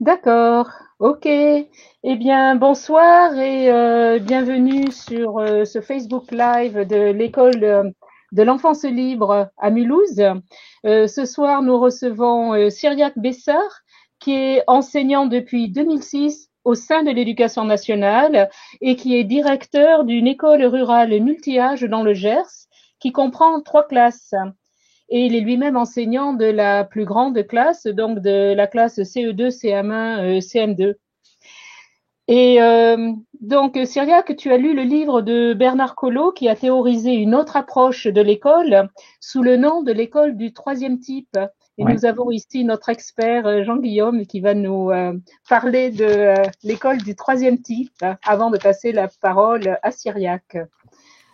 D'accord, ok. Eh bien, bonsoir et bienvenue sur ce Facebook Live de l'école de l'enfance libre à Mulhouse. Ce soir, nous recevons Cyriaque Bessard, qui est enseignant depuis 2006 au sein de l'Éducation nationale et qui est directeur d'une école rurale multi-âge dans le Gers, qui comprend 3 classes. Et il est lui-même enseignant de la plus grande classe, donc de la classe CE2, CM1, CM2. Et donc, Cyriaque, tu as lu le livre de Bernard Collot qui a théorisé une autre approche de l'école sous le nom de l'école du troisième type. Et Ouais. nous avons ici notre expert Jean-Guillaume qui va nous parler de l'école du troisième type avant de passer la parole à Cyriaque.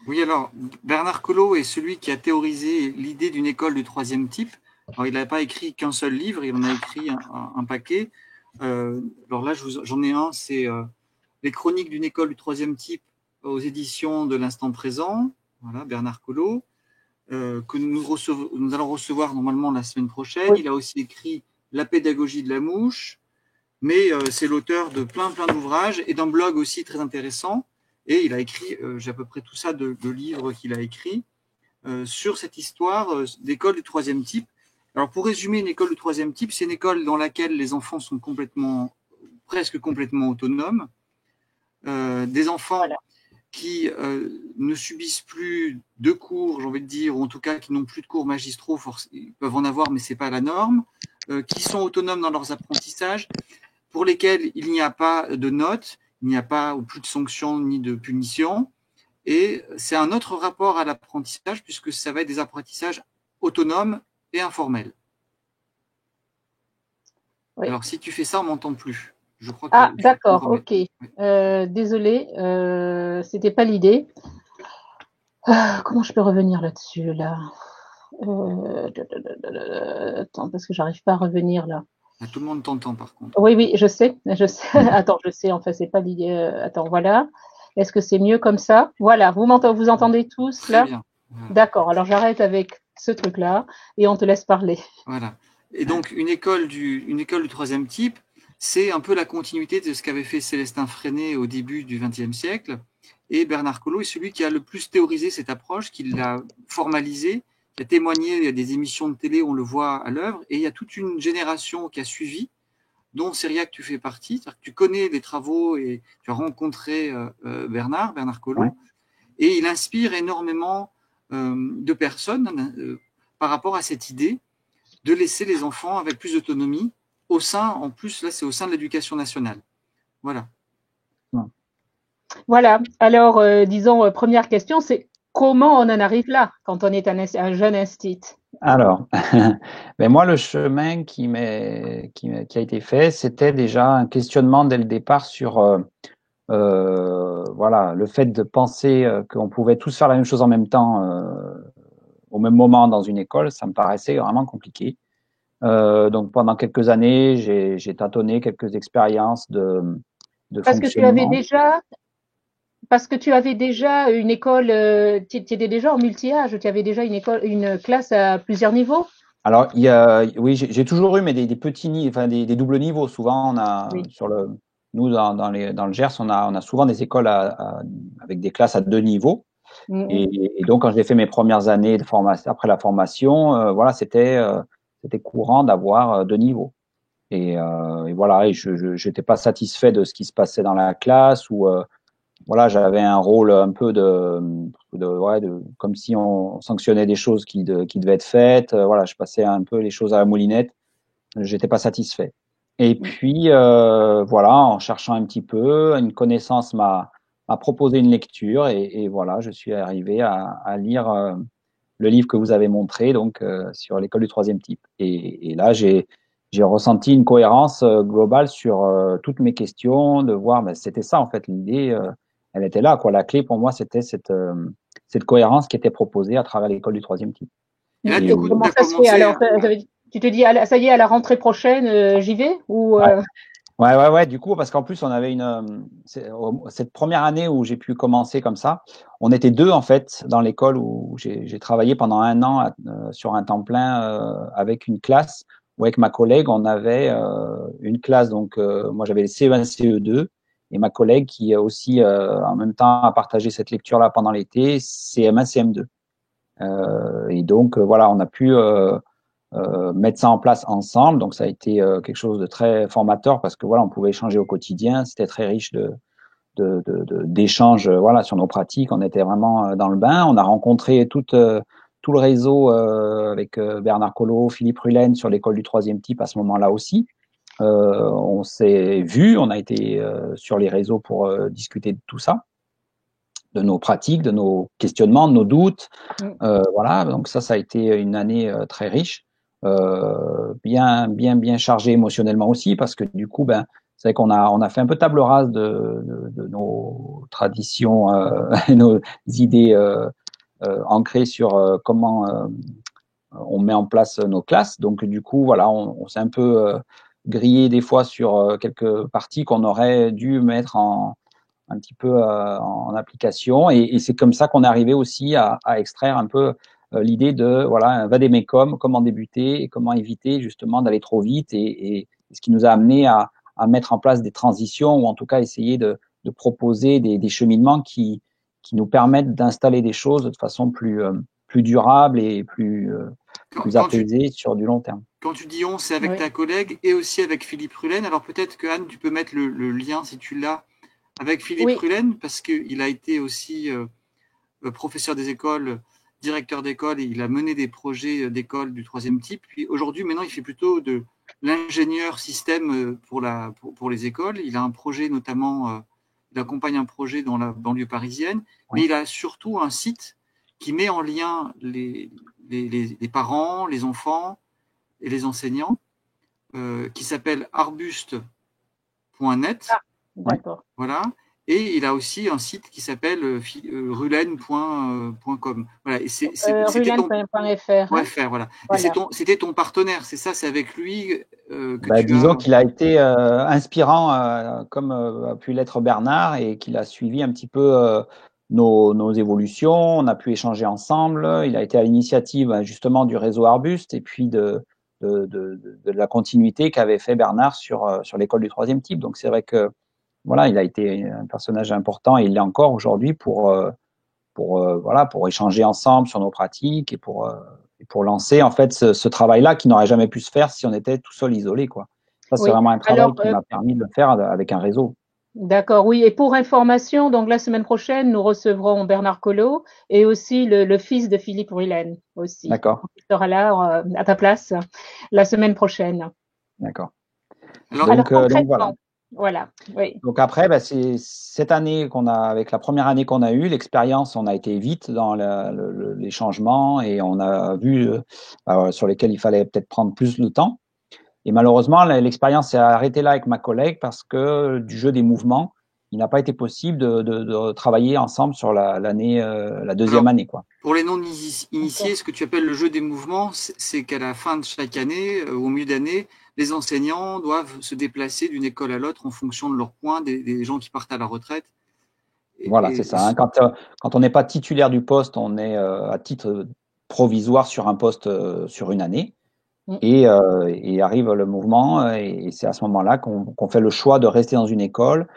Oui, alors, Bernard Collot est celui qui a théorisé l'idée d'une école du troisième type. Alors, il n'a pas écrit qu'un seul livre, il en a écrit un paquet. Alors là, j'en ai un, c'est Les chroniques d'une école du troisième type aux éditions de l'Instant présent. Voilà, Bernard Collot, que nous allons recevoir normalement la semaine prochaine. Oui. Il a aussi écrit La pédagogie de la mouche, mais c'est l'auteur de plein d'ouvrages et d'un blog aussi très intéressant. Et il a écrit, j'ai à peu près tout ça de livres qu'il a écrit sur cette histoire d'école du troisième type. Alors pour résumer, une école du troisième type, c'est une école dans laquelle les enfants sont presque complètement autonomes, des enfants Voilà. qui ne subissent plus de cours, j'ai envie de dire, ou en tout cas qui n'ont plus de cours magistraux, ils peuvent en avoir, mais ce n'est pas la norme, qui sont autonomes dans leurs apprentissages, pour lesquels il n'y a pas de notes, il n'y a pas ou plus de sanctions ni de punitions. Et c'est un autre rapport à l'apprentissage puisque ça va être des apprentissages autonomes et informels. Oui. Alors si tu fais ça, on m'entend plus. Je crois Ah, qu'il faut que je me d'accord, remette. ok. Désolée, c'était pas l'idée. Comment je peux revenir là-dessus, là? Attends, parce que j'arrive pas à revenir là. Ah, tout le monde t'entend par contre. Oui, oui, je sais, je sais. Attends, je sais, en fait, c'est pas l'idée. Attends, voilà. Est-ce que c'est mieux comme ça? Voilà, vous entendez tous Très là? bien. Voilà. D'accord, alors j'arrête avec ce truc-là et on te laisse parler. Voilà. Et donc une école du troisième type, c'est un peu la continuité de ce qu'avait fait Célestin Freinet au début du XXe siècle. Et Bernard Collot est celui qui a le plus théorisé cette approche, qui l'a formalisée, qui a témoigné. Il y a des émissions de télé, on le voit à l'œuvre, et il y a toute une génération qui a suivi, dont Cyriaque, tu fais partie. C'est-à-dire que tu connais les travaux et tu as rencontré Bernard Ouais. Collot, et il inspire énormément de personnes par rapport à cette idée de laisser les enfants avec plus d'autonomie au sein, en plus, là, c'est au sein de l'éducation nationale. Voilà. Voilà, alors disons, première question, c'est comment on en arrive là quand on est un jeune instit? Alors, ben moi, le chemin qui a été fait, c'était déjà un questionnement dès le départ sur voilà, le fait de penser qu'on pouvait tous faire la même chose en même temps au même moment dans une école, ça me paraissait vraiment compliqué. Donc pendant quelques années, j'ai tâtonné quelques expériences de Parce que tu avais fonctionnement. déjà, parce que tu avais déjà une école, tu étais déjà en multi-âge, tu avais déjà une école, une classe à plusieurs niveaux? Alors, oui, j'ai toujours eu, mais des petits niveaux, enfin des doubles niveaux. Souvent, on a Oui. nous dans le Gers, on a souvent des écoles avec des classes à 2 niveaux. Mhm. Et donc, quand j'ai fait mes premières années de formation, après la formation, voilà, c'était courant d'avoir 2 niveaux. Et voilà, et je n'étais pas satisfait de ce qui se passait dans la classe ou voilà, j'avais un rôle un peu ouais, comme si on sanctionnait des choses qui devaient être faites. Voilà, je passais un peu les choses à la moulinette. J'étais pas satisfait. Et puis voilà, en cherchant un petit peu, une connaissance m'a proposé une lecture et voilà, je suis arrivé à lire le livre que vous avez montré donc sur l'école du troisième type. Et là, j'ai ressenti une cohérence globale sur toutes mes questions, de voir, ben, c'était ça en fait l'idée, elle était là quoi. La clé pour moi, c'était cette cohérence qui était proposée à travers l'école du troisième type. Et là, Et du coup, tu Comment as ça se fait commencé. alors? Tu te dis, ça y est, à la rentrée prochaine, j'y vais? Ou ouais, ouais. Du coup, parce qu'en plus, on avait cette première année où j'ai pu commencer comme ça, on était deux en fait dans l'école où j'ai travaillé pendant un an sur un temps plein avec une classe où avec ma collègue, on avait une classe, donc moi j'avais les CE1, CE2, et ma collègue qui aussi en même temps a partagé cette lecture-là pendant l'été, CM1, CM2. Et donc voilà, on a pu mettre ça en place ensemble, donc ça a été quelque chose de très formateur parce que voilà, on pouvait échanger au quotidien, c'était très riche d'échanges voilà, sur nos pratiques, on était vraiment dans le bain, on a rencontré tout le réseau avec Bernard Collot, Philippe Rullen sur l'école du troisième type à ce moment-là aussi. On s'est vu, on a été sur les réseaux pour discuter de tout ça, de nos pratiques, de nos questionnements, de nos doutes. Voilà, donc ça a été une année très riche, bien chargée émotionnellement aussi, parce que du coup, c'est vrai qu'on a fait un peu table rase de nos traditions et nos idées ancrées sur comment on met en place nos classes. Donc du coup, voilà, on s'est un peu grillé des fois sur quelques parties qu'on aurait dû mettre un petit peu en application. Et c'est comme ça qu'on est arrivé aussi à extraire un peu l'idée de voilà, un vadémécum, comment débuter et comment éviter justement d'aller trop vite. Et ce qui nous a amené à mettre en place des transitions ou en tout cas essayer de proposer des cheminements qui nous permettent d'installer des choses de façon plus durable et plus apaisée sur du long terme. Quand tu dis on, c'est avec ta collègue et aussi avec Philippe Rullen. Alors peut-être que Anne, tu peux mettre le lien si tu l'as avec Philippe Rullen, parce qu'il a été aussi professeur des écoles, directeur d'école, et il a mené des projets d'école du troisième type. Puis aujourd'hui, maintenant, il fait plutôt de l'ingénieur système pour les écoles. Il a un projet notamment, il accompagne un projet dans la banlieue parisienne, mais il a surtout un site qui met en lien les parents, les enfants et les enseignants, qui s'appelle arbuste.net. D'accord. Voilà. Et il a aussi un site qui s'appelle rullen.com. Voilà. Rullen.fr. Voilà. C'était ton partenaire, c'est ça, c'est avec lui que disons qu'il a été inspirant, comme a pu l'être Bernard, et qu'il a suivi un petit peu nos évolutions. On a pu échanger ensemble. Il a été à l'initiative justement du réseau Arbuste et puis de la continuité qu'avait fait Bernard sur l'école du troisième type. Donc c'est vrai que voilà, il a été un personnage important et il l'est encore aujourd'hui pour échanger ensemble sur nos pratiques et pour lancer en fait ce travail-là qui n'aurait jamais pu se faire si on était tout seul isolé, quoi. Ça, c'est vraiment un travail qui m'a permis de le faire avec un réseau. D'accord, oui. Et pour information, donc la semaine prochaine, nous recevrons Bernard Collot et aussi le fils de Philippe Rullen aussi. D'accord. Il sera là à ta place la semaine prochaine. D'accord. Donc voilà. Voilà. Oui. Donc après, c'est cette année avec la première année qu'on a eue, l'expérience, on a été vite dans les changements et on a vu sur lesquels il fallait peut-être prendre plus de temps. Et malheureusement, l'expérience s'est arrêtée là avec ma collègue parce que du jeu des mouvements, il n'a pas été possible de travailler ensemble sur la deuxième année, quoi. Pour les non-initiés, ce que tu appelles le jeu des mouvements, c'est qu'à la fin de chaque année, au milieu d'année, les enseignants doivent se déplacer d'une école à l'autre en fonction de leur point, des gens qui partent à la retraite. Voilà, c'est ça. Hein. Quand on n'est pas titulaire du poste, on est à titre provisoire sur un poste sur une année. Et arrive le mouvement, et c'est à ce moment-là qu'on fait le choix de rester dans une école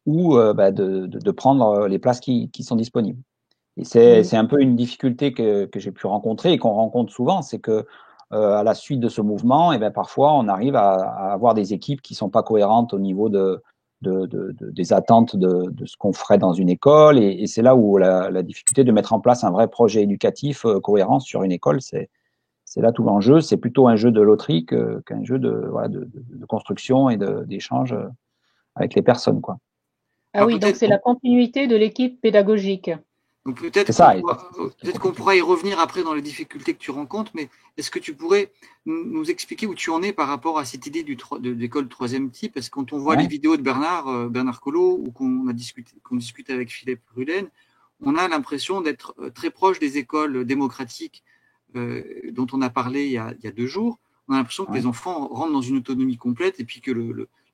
ou de prendre les places qui sont disponibles. Et c'est un peu une difficulté que j'ai pu rencontrer et qu'on rencontre souvent, c'est que à la suite de ce mouvement, parfois on arrive à avoir des équipes qui sont pas cohérentes au niveau des attentes de ce qu'on ferait dans une école, et c'est là où la difficulté de mettre en place un vrai projet éducatif cohérent sur une école, c'est là tout l'enjeu. C'est plutôt un jeu de loterie qu'un jeu de construction et d'échange avec les personnes, quoi. Ah oui, donc c'est la continuité de l'équipe pédagogique. Donc peut-être qu'on pourra y revenir après dans les difficultés que tu rencontres, mais est-ce que tu pourrais nous expliquer où tu en es par rapport à cette idée d'école troisième type? Parce que quand on voit les vidéos de Bernard Collot, ou qu'on discute avec Philippe Rullen, on a l'impression d'être très proche des écoles démocratiques dont on a parlé il y a 2 jours. On a l'impression que les enfants rentrent dans une autonomie complète et puis que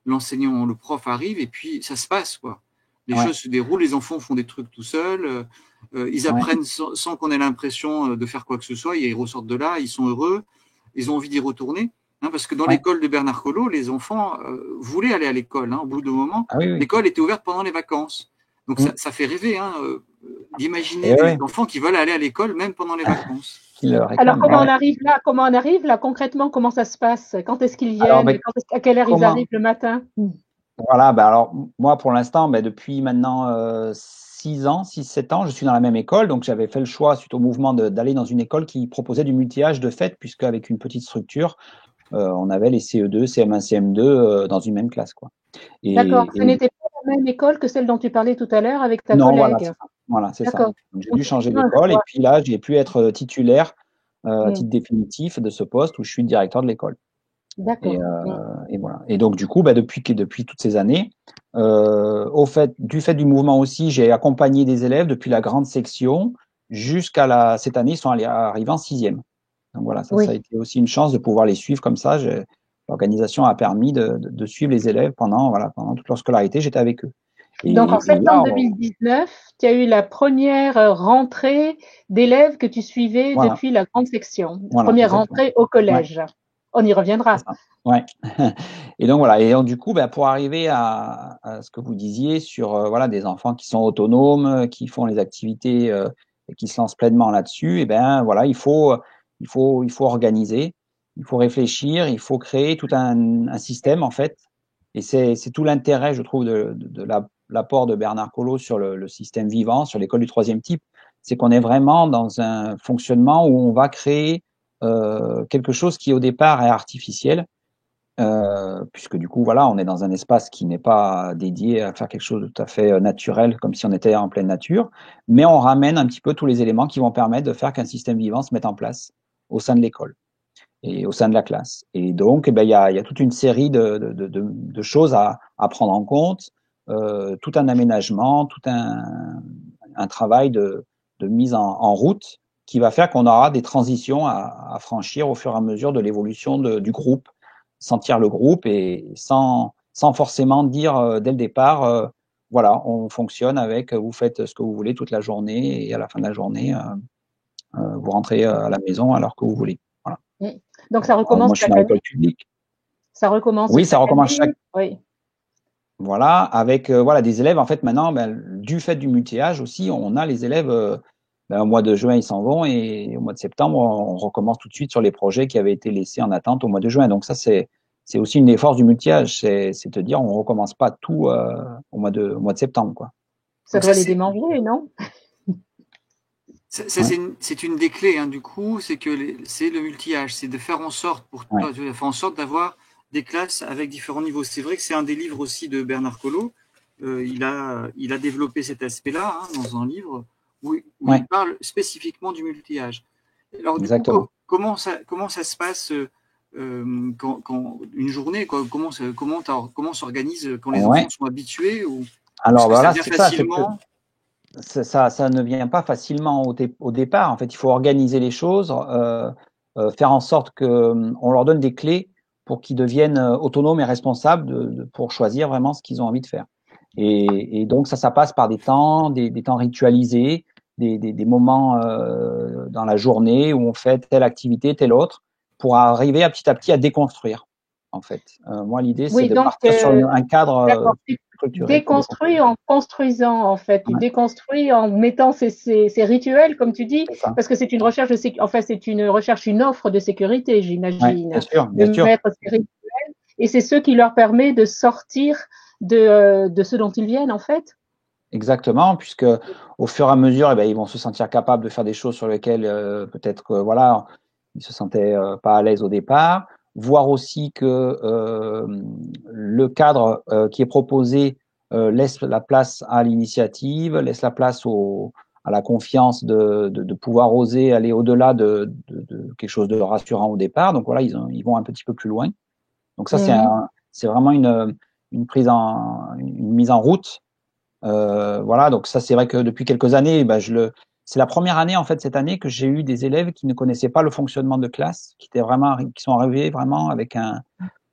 l'enseignant, le prof arrive et puis ça se passe, quoi. Les choses se déroulent, les enfants font des trucs tout seuls, ils apprennent sans qu'on ait l'impression de faire quoi que ce soit, ils ressortent de là, ils sont heureux, ils ont envie d'y retourner. Hein, parce que dans Ouais. l'école de Bernard Collot, les enfants voulaient aller à l'école. Hein. Au bout d'un moment, Ah oui, oui. l'école était ouverte pendant les vacances. Donc ça fait rêver hein, d'imaginer des enfants qui veulent aller à l'école même pendant les vacances. Alors, comment on arrive là? Comment on arrive là concrètement? Comment ça se passe? Quand est-ce qu'ils viennent? Alors, à quelle heure ils arrivent le matin? Voilà, alors moi pour l'instant, depuis maintenant 6-7 ans, je suis dans la même école, donc j'avais fait le choix suite au mouvement d'aller dans une école qui proposait du multi-âge de fait, puisque avec une petite structure, on avait les CE2, CM1, CM2 dans une même classe, quoi. D'accord, ce n'était pas la même école que celle dont tu parlais tout à l'heure avec ta non, collègue. Voilà, c'est ça. Donc j'ai dû changer Non, d'école et puis là, j'ai pu être titulaire à titre Mm. définitif de ce poste où je suis le directeur de l'école. D'accord. Et voilà. Et donc du coup, depuis toutes ces années, du fait du mouvement aussi, j'ai accompagné des élèves depuis la grande section jusqu'à cette année, ils sont arrivés en 6e. Donc voilà, ça a été aussi une chance de pouvoir les suivre comme ça. L'organisation a permis de suivre les élèves pendant toute leur scolarité, j'étais avec eux. Donc en septembre 2019, tu as eu la première rentrée d'élèves que tu suivais depuis la grande section. Première rentrée au collège. Ouais. On y reviendra. Ouais. Et donc voilà. Et donc du coup, pour arriver à ce que vous disiez sur des enfants qui sont autonomes, qui font les activités et qui se lancent pleinement là-dessus, et voilà, il faut organiser, il faut réfléchir, il faut créer tout un système en fait. Et c'est tout l'intérêt, je trouve, de l'apport de Bernard Collot sur le système vivant, sur l'école du troisième type, c'est qu'on est vraiment dans un fonctionnement où on va créer quelque chose qui au départ est artificiel, puisque du coup voilà, on est dans un espace qui n'est pas dédié à faire quelque chose de tout à fait naturel, comme si on était en pleine nature, mais on ramène un petit peu tous les éléments qui vont permettre de faire qu'un système vivant se mette en place au sein de l'école et au sein de la classe. Et donc, il y a toute une série de choses à prendre en compte, tout un aménagement, tout un travail de mise en route qui va faire qu'on aura des transitions à franchir au fur et à mesure de l'évolution du groupe, sentir le groupe et sans forcément dire dès le départ, voilà, on fonctionne avec, vous faites ce que vous voulez toute la journée et à la fin de la journée, vous rentrez à la maison à l'heure que vous voulez. Voilà. Donc ça recommence chaque année. Ça recommence. Oui, ça recommence chaque. Oui. Voilà, avec des élèves. En fait, maintenant, du fait du multi-âge aussi, on a les élèves. Au mois de juin, ils s'en vont et au mois de septembre, on recommence tout de suite sur les projets qui avaient été laissés en attente au mois de juin. Donc ça, c'est aussi une des forces du multi-âge, c'est de dire on recommence pas tout au mois de septembre, quoi. Ça doit les démanger, non? C'est une des clés, hein, du coup, c'est le multi-âge, c'est de faire en sorte d'avoir des classes avec différents niveaux. C'est vrai que c'est un des livres aussi de Bernard Collot. Il a développé cet aspect-là hein, dans un livre où il parle spécifiquement du multi-âge. Alors du coup, comment ça se passe quand une journée, quoi, comment s'organise quand les enfants sont habitués ou alors voilà, c'est facilement. Ça ne vient pas facilement au départ. En fait, il faut organiser les choses, faire en sorte qu'on leur donne des clés pour qu'ils deviennent autonomes et responsables pour choisir vraiment ce qu'ils ont envie de faire. Et donc ça passe par des temps ritualisés, des moments dans la journée où on fait telle activité, telle autre, pour arriver à petit à déconstruire. En fait, moi l'idée c'est de partir sur un cadre structuré. Déconstruire en construisant en fait, tu déconstruis en mettant ces rituels comme tu dis, parce que c'est une recherche une offre de sécurité, j'imagine. Bien sûr, bien sûr. Mettre ces rituels et c'est ce qui leur permet de sortir de ce dont ils viennent en fait. Exactement, puisque au fur et à mesure, ils vont se sentir capables de faire des choses sur lesquelles peut-être que voilà, ils se sentaient pas à l'aise au départ. Voir aussi que le cadre qui est proposé laisse la place à l'initiative, laisse la place à la confiance de pouvoir oser aller au-delà de quelque chose de rassurant au départ. Donc voilà, ils vont un petit peu plus loin. Donc ça, c'est vraiment une mise en route. Voilà, donc ça c'est vrai que depuis quelques années, c'est la première année en fait cette année que j'ai eu des élèves qui ne connaissaient pas le fonctionnement de classe, qui sont arrivés vraiment avec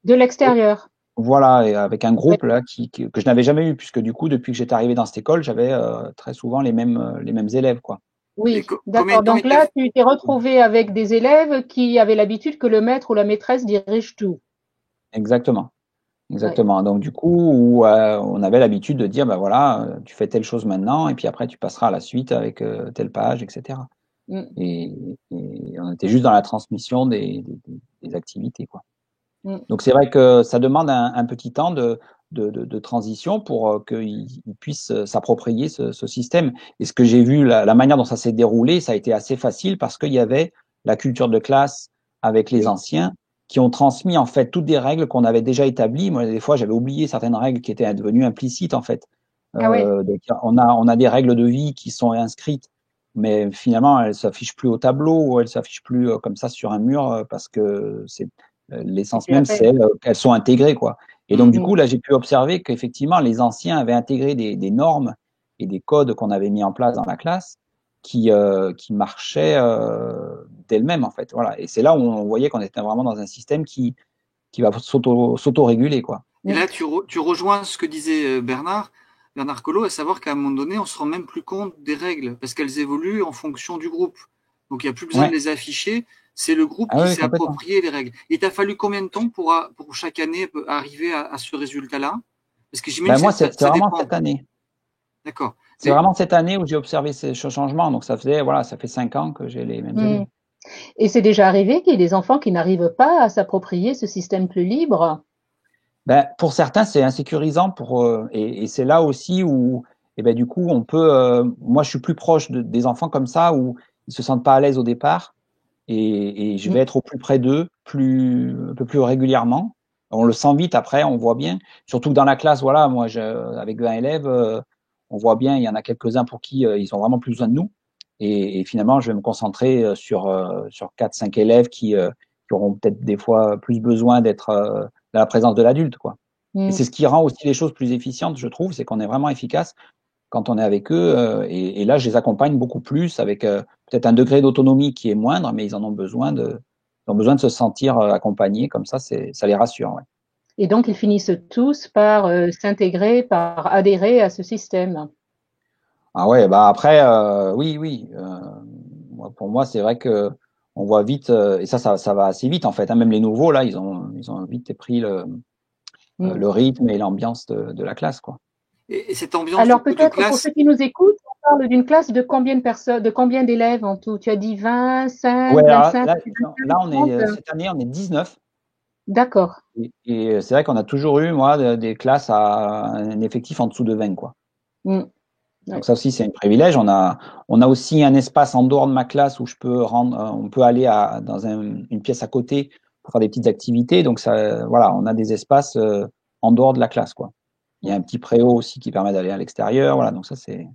de l'extérieur. Voilà, et avec un groupe là que je n'avais jamais eu, puisque du coup depuis que j'étais arrivé dans cette école, j'avais très souvent les mêmes élèves quoi. Oui, Combien d'accord. de temps Donc là, tu t'es retrouvé avec des élèves qui avaient l'habitude que le maître ou la maîtresse dirige tout. Exactement. Ouais. Exactement. Donc du coup, on avait l'habitude de dire, ben voilà, tu fais telle chose maintenant, et puis après tu passeras à la suite avec telle page, etc. Mm, Et, et on était juste dans la transmission des activités, quoi. mm. Donc c'est vrai que ça demande un petit temps de transition pour qu'ils puissent s'approprier ce système. Et ce que j'ai vu, la manière dont ça s'est déroulé, ça a été assez facile parce qu'il y avait la culture de classe avec les Oui. anciens qui ont transmis en fait toutes des règles qu'on avait déjà établies. Moi, des fois, j'avais oublié certaines règles qui étaient devenues implicites en fait. Ah ouais. Donc, on a des règles de vie qui sont inscrites, mais finalement, elles s'affichent plus au tableau ou elles s'affichent plus comme ça sur un mur parce que c'est C'est l'essence plus la même, c'est peine. qu'elles sont intégrées, quoi. Et donc, du coup, Mm. là, j'ai pu observer qu'effectivement, les anciens avaient intégré des normes et des codes qu'on avait mis en place dans la classe qui marchaient d'elles-mêmes, en fait. Voilà. Et c'est là où on voyait qu'on était vraiment dans un système qui va s'auto-réguler, quoi. Et Mm. là, tu rejoins ce que disait Bernard Collot, à savoir qu'à un moment donné, on se rend même plus compte des règles, parce qu'elles évoluent en fonction du groupe. Donc, il n'y a plus besoin de Ouais. les afficher, c'est le groupe Ah qui oui, s'est complètement. approprié les règles. Et t'as fallu combien de temps pour chaque année arriver à ce résultat-là? Parce que Ben, j'imagine moi, que c'est ça vraiment dépend. cette année. D'accord. C'est Mais vraiment cette année où j'ai observé ces changements. Donc, ça fait 5 ans que j'ai les mêmes Mm. élèves. Et c'est déjà arrivé qu'il y ait des enfants qui n'arrivent pas à s'approprier ce système plus libre. Ben, pour certains, c'est insécurisant et c'est là aussi où, et ben, du coup, moi, je suis plus proche des enfants comme ça où ils se sentent pas à l'aise au départ et je Mm. vais être au plus près d'eux, un peu plus régulièrement. On le sent vite après, on voit bien. Surtout que dans la classe, voilà, avec 20 élèves, on voit bien, il y en a quelques-uns pour qui ils ont vraiment plus besoin de nous. Et finalement, je vais me concentrer sur 4, 5 élèves qui auront peut-être des fois plus besoin d'être dans la présence de l'adulte, quoi. Et Mm. c'est ce qui rend aussi les choses plus efficientes, je trouve, c'est qu'on est vraiment efficace quand on est avec eux. Et là, je les accompagne beaucoup plus avec peut-être un degré d'autonomie qui est moindre, mais ils ont besoin de se sentir accompagnés. Comme ça les rassure. Ouais. Et donc, ils finissent tous par s'intégrer, par adhérer à ce système. Ah ouais, bah après, oui, oui. Pour moi, c'est vrai que on voit vite, et ça va assez vite en fait. Hein, même les nouveaux là, ils ont vite pris Mm. le rythme et l'ambiance de la classe, quoi. et cette ambiance Alors de peut-être pour classe, ceux qui nous écoutent, on parle d'une classe de combien de personnes, de combien d'élèves en tout? Tu as dit 20, Ouais, 5, alors 25, là, 30? cette année, on est 19. D'accord. Et c'est vrai qu'on a toujours eu, moi, des classes à un effectif en dessous de 20, quoi. Mm. Donc Ouais. ça aussi, c'est un privilège. On a aussi un espace en dehors de ma classe où on peut aller dans une pièce à côté pour faire des petites activités. Donc ça, voilà, on a des espaces en dehors de la classe, quoi. Il y a un petit préau aussi qui permet d'aller à l'extérieur. Voilà, donc ça, c'est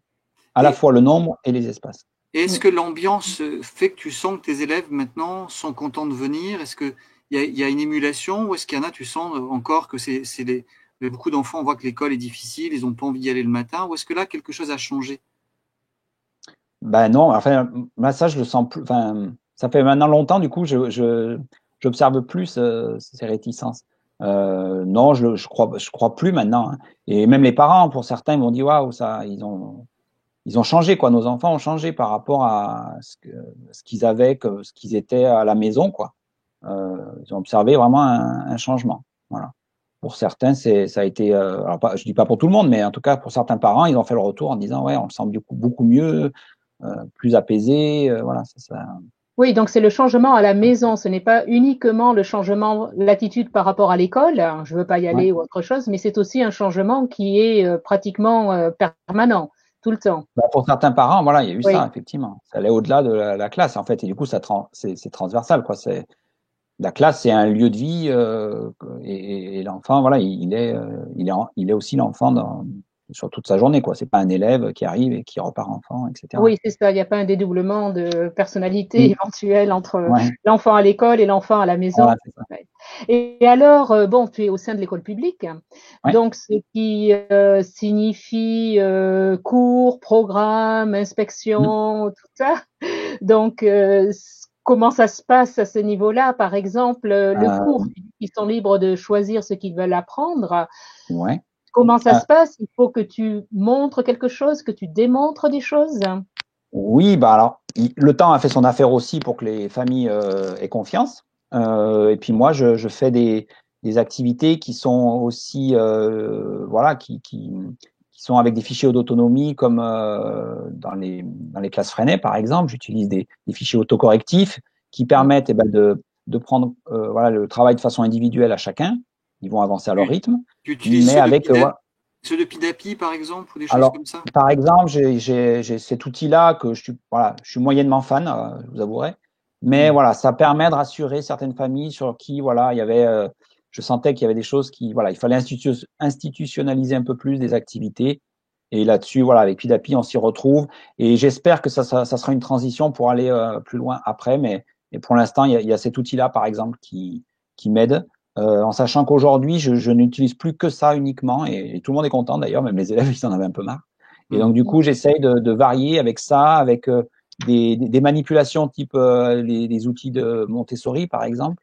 à la et, fois le nombre et les espaces. et est-ce Mm. que l'ambiance fait que tu sens que tes élèves maintenant sont contents de venir? Est-ce qu'il y a une émulation ou est-ce qu'il y en a, tu sens encore que beaucoup d'enfants voient que l'école est difficile, ils n'ont pas envie d'y aller le matin, ou est-ce que là, quelque chose a changé? Ben non, enfin, moi, ça, je le sens plus. Enfin, ça fait maintenant longtemps, du coup, j'observe plus ces réticences. Non, je crois plus maintenant. Hein. Et même les parents, pour certains, ils m'ont dit waouh, ils ont changé, quoi. Nos enfants ont changé par rapport à ce qu'ils avaient, ce qu'ils étaient à la maison, quoi. Ils ont observé vraiment un changement. Voilà. Pour certains, ça a été. Alors je dis pas pour tout le monde, mais en tout cas pour certains parents, ils ont fait le retour en disant ouais, on le sent beaucoup, beaucoup mieux, plus apaisé. Voilà, ça. Oui, donc c'est le changement à la maison. Ce n'est pas uniquement le changement, l'attitude par rapport à l'école. Je veux pas y Ouais. aller ou autre chose, mais c'est aussi un changement qui est pratiquement permanent, tout le temps. Bah, pour certains parents, voilà, il y a eu ça, Oui. effectivement. Ça allait au-delà de la classe, en fait, et du coup, c'est transversal, quoi. La classe, c'est un lieu de vie, et l'enfant, voilà, il est aussi l'enfant sur toute sa journée, quoi. C'est pas un élève qui arrive et qui repart enfant, etc. Oui, c'est ça. Il n'y a pas un dédoublement de personnalité Mm. éventuel entre Ouais, l'enfant à l'école et l'enfant à la maison. voilà, c'est ça. Ouais. Et alors, bon, tu es au sein de l'école publique, Ouais. donc ce qui signifie cours, programme, Mm. inspection, tout ça. Donc, comment ça se passe à ce niveau-là? Par exemple, le Euh, cours, ils sont libres de choisir ce qu'ils veulent apprendre. ouais. Comment ça Euh, se passe? Il faut que tu montres quelque chose, que tu démontres des choses. Oui, bah alors, le temps a fait son affaire aussi pour que les familles aient confiance. Et puis moi, je fais des activités qui sont aussi, voilà, qui sont avec des fichiers d'autonomie, comme dans les classes freinées, par exemple. J'utilise des fichiers autocorrectifs qui permettent eh ben, de prendre voilà, le travail de façon individuelle à chacun. Ils vont avancer à leur Tu, rythme, tu utilises mais avec voilà. ceux de Pidapi, par exemple, ou des choses Alors, comme ça? par exemple, j'ai cet outil-là que voilà, je suis moyennement fan, je vous avouerai. Mais Mm. voilà, ça permet de rassurer certaines familles sur qui, voilà, il y avait, je sentais qu'il y avait des choses qui, voilà, il fallait institutionnaliser un peu plus des activités. Et là-dessus, voilà, avec Pidapi, on s'y retrouve. Et j'espère que ça sera une transition pour aller plus loin après. Mais pour l'instant, il y a cet outil-là, par exemple, qui m'aide. En sachant qu'aujourd'hui, je n'utilise plus que ça uniquement, et tout le monde est content d'ailleurs, même les élèves, ils en avaient un peu marre. Et donc, du coup, j'essaye de varier avec ça, avec des manipulations type les outils de Montessori, par exemple.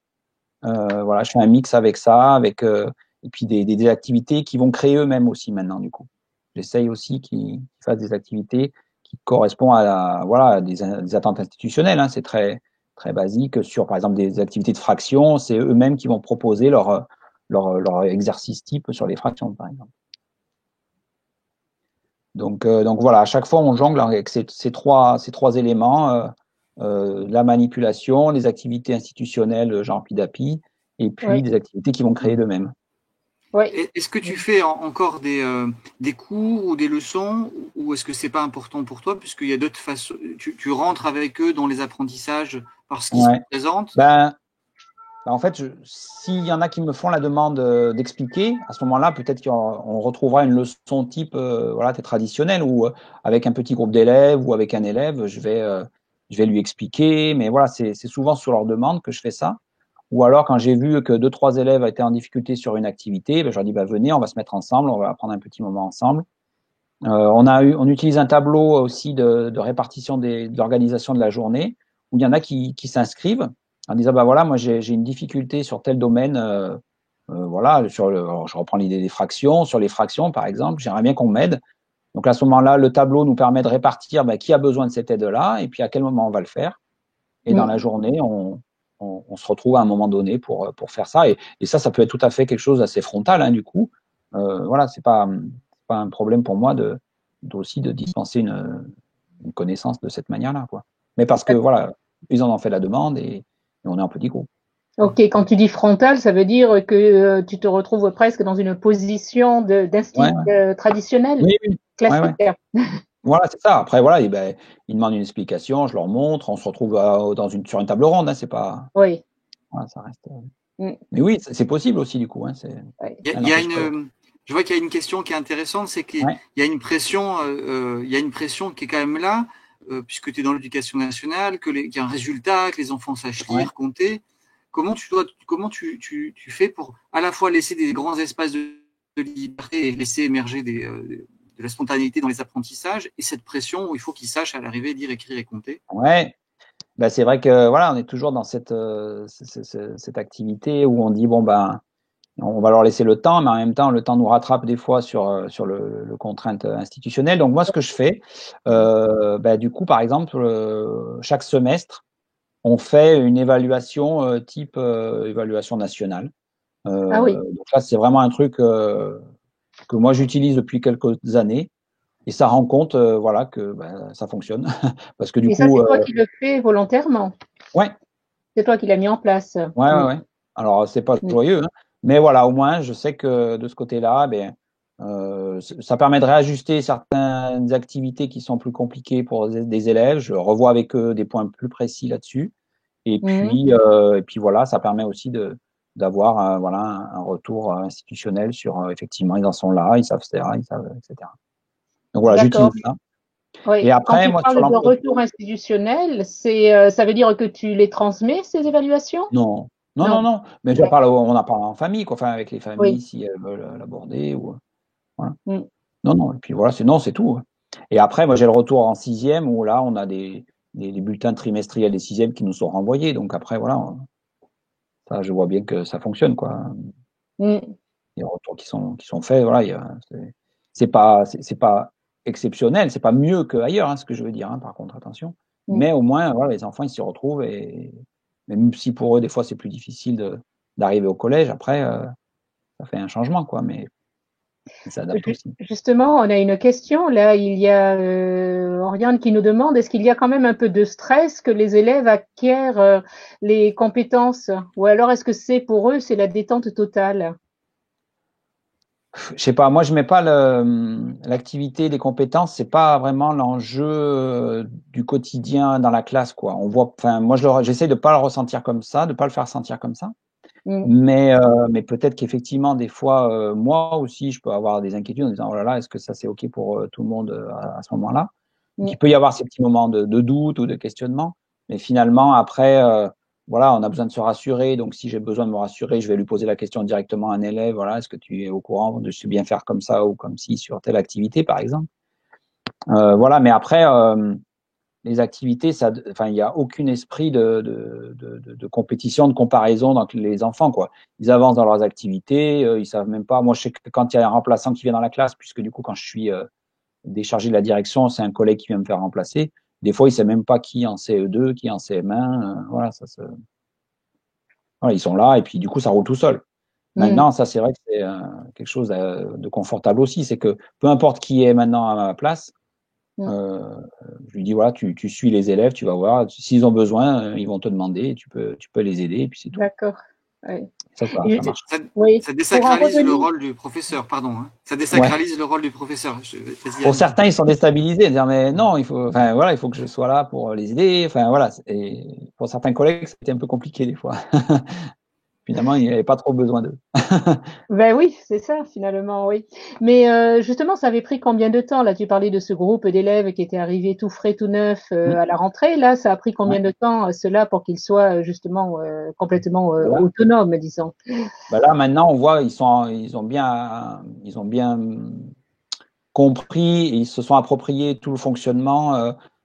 Voilà, je fais un mix avec ça, avec et puis des activités qui vont créer eux-mêmes aussi maintenant, du coup. J'essaye aussi qu'ils fassent des activités qui correspondent voilà, à des attentes institutionnelles. Hein. C'est très basique. Sur, par exemple, des activités de fraction, c'est eux-mêmes qui vont proposer leur exercice type sur les fractions, par exemple. Donc voilà, à chaque fois, on jongle avec ces trois éléments, la manipulation, les activités institutionnelles, genre Pidapi, et puis Oui, des activités qui vont créer d'eux-mêmes. oui. Est-ce que tu fais encore des cours ou des leçons, ou est-ce que c'est pas important pour toi, puisqu'il y a d'autres façons, tu rentres avec eux dans les apprentissages par ce qui se Ouais. présente? En fait, s'il y en a qui me font la demande d'expliquer, à ce moment-là, peut-être qu'on retrouvera une leçon type voilà, traditionnelle où avec un petit groupe d'élèves ou avec un élève, je vais lui expliquer. Mais voilà, c'est souvent sur leur demande que je fais ça. Ou alors, quand j'ai vu que deux, trois élèves étaient en difficulté sur une activité, ben, je leur dis, venez, on va se mettre ensemble, on va prendre un petit moment ensemble. On utilise un tableau aussi de répartition de l'organisation de la journée, où il y en a qui s'inscrivent en disant, voilà, moi j'ai une difficulté sur tel domaine, voilà, alors je reprends l'idée des fractions, sur les fractions par exemple, j'aimerais bien qu'on m'aide. Donc à ce moment-là, le tableau nous permet de répartir qui a besoin de cette aide-là, et puis à quel moment on va le faire. Et dans la journée, on se retrouve à un moment donné pour faire ça. Et ça peut être tout à fait quelque chose d'assez frontal, hein, du coup. Voilà, c'est pas un problème pour moi aussi de dispenser une connaissance de cette manière-là, quoi. Mais parce que, voilà, ils en ont fait la demande et on est en petit groupe. Ok, quand tu dis frontal, ça veut dire que tu te retrouves presque dans une position Ouais, d'instinct ouais. traditionnel, Oui, oui. Ouais, ouais. classique. Voilà, c'est ça. Après, voilà, ils demandent une explication, je leur montre, on se retrouve sur une table ronde, hein, c'est pas. Oui. Voilà, ça reste. Mm. Mais oui, c'est possible aussi, du coup. Hein, Ouais. Il y a, ça il y a n'empêche pas. je vois qu'il y a une question qui est intéressante, c'est qu'il Ouais. y a une pression, il y a une pression qui est quand même là, puisque tu es dans l'éducation nationale, qu'il y a un résultat, que les enfants sachent Ouais. lire, compter. Comment tu fais pour à la fois laisser des grands espaces de liberté et laisser émerger de la spontanéité dans les apprentissages, et cette pression où il faut qu'ils sachent à l'arrivée lire, écrire et compter? Ouais. C'est vrai que voilà, on est toujours dans cette activité où on dit on va leur laisser le temps, mais en même temps le temps nous rattrape des fois sur le contrainte institutionnelle. Donc moi ce que je fais, du coup par exemple chaque semestre on fait une évaluation type évaluation nationale. Ah oui. Donc là c'est vraiment un truc que moi j'utilise depuis quelques années. Et ça rend compte, voilà, que ça fonctionne. Parce que du Et ça, coup, c'est toi qui le fais volontairement. ouais, C'est toi qui l'as mis en place. ouais, ouais, Mm. ouais. Alors, c'est pas Mm. joyeux, hein, mais voilà, au moins, je sais que de ce côté-là, ça permet de réajuster certaines activités qui sont plus compliquées pour des élèves. Je revois avec eux des points plus précis là-dessus. Mm. Et puis voilà, ça permet aussi d'avoir voilà, un retour institutionnel sur effectivement, ils en sont là, ils savent faire, ils savent, etc. Donc voilà, D'accord. j'utilise ça. Et Oui. Quand après, tu moi, sur parles de l'emploi, retour institutionnel, ça veut dire que tu les transmets, ces évaluations? non, non, non, Non. non. Mais Ouais. on en parle en famille, quoi. Enfin, avec les familles, Oui. si elles veulent l'aborder ou voilà. Mm. Non, non. Et puis voilà, c'est tout. Hein. Et après, moi, j'ai le retour en sixième où là, on a des bulletins trimestriels des sixièmes qui nous sont renvoyés. Donc après, voilà, ça, je vois bien que ça fonctionne, quoi. Mm. Les retours qui sont faits, voilà, c'est pas exceptionnel. C'est pas mieux qu'ailleurs, ce que je veux dire, par contre, attention. Mais au moins, voilà, les enfants, ils s'y retrouvent et même si pour eux, des fois, c'est plus difficile d'arriver au collège, après, ça fait un changement, quoi, mais ils s'adaptent aussi. Justement, on a une question. Là, il y a Oriane qui nous demande, est-ce qu'il y a quand même un peu de stress que les élèves acquièrent les compétences? Ou alors, est-ce que c'est pour eux, c'est la détente totale? Je sais pas, moi je mets pas l'activité, les compétences, c'est pas vraiment l'enjeu du quotidien dans la classe, quoi. On voit, enfin, moi j'essaie de pas le ressentir comme ça, de pas le faire sentir comme ça. Mais peut-être qu'effectivement, des fois, moi aussi, je peux avoir des inquiétudes en disant, oh là là, est-ce que ça c'est OK pour tout le monde à ce moment-là? Donc, il peut y avoir ces petits moments de doute ou de questionnement. Mais finalement, après, voilà, on a besoin de se rassurer. Donc, si j'ai besoin de me rassurer, je vais lui poser la question directement à un élève. Voilà, est-ce que tu es au courant de je sais bien faire comme ça ou comme ci sur telle activité, par exemple? Voilà, mais après, les activités, ça, enfin, il n'y a aucun esprit de compétition, de comparaison dans les enfants, quoi. Ils avancent dans leurs activités, ils savent même pas. Moi, je sais que quand il y a un remplaçant qui vient dans la classe, puisque du coup, quand je suis déchargé de la direction, c'est un collègue qui vient me faire remplacer. Des fois, il sait même pas qui en CE2, qui en CM1. Voilà, voilà, ils sont là et puis du coup, ça roule tout seul. Maintenant, ça, c'est vrai que c'est quelque chose de confortable aussi. C'est que peu importe qui est maintenant à ma place, je lui dis, voilà, tu suis les élèves, tu vas voir. S'ils ont besoin, ils vont te demander, tu peux les aider et puis c'est tout. D'accord. Oui. Ça marche. Ça désacralise le rôle du professeur, pardon. Ça désacralise le rôle du professeur. Pour certains, ils sont déstabilisés, dire mais non, il faut que je sois là pour les aider. Enfin voilà. Et pour certains collègues, c'était un peu compliqué des fois. Finalement, il n'y avait pas trop besoin d'eux. Ben oui, c'est ça, finalement, oui. Mais justement, ça avait pris combien de temps? Là, tu parlais de ce groupe d'élèves qui était arrivé tout frais, tout neuf à la rentrée. Là, ça a pris combien de temps, cela, pour qu'ils soient justement complètement autonomes, disons? Ben là, maintenant, on voit, ils ont bien compris et ils se sont appropriés tout le fonctionnement.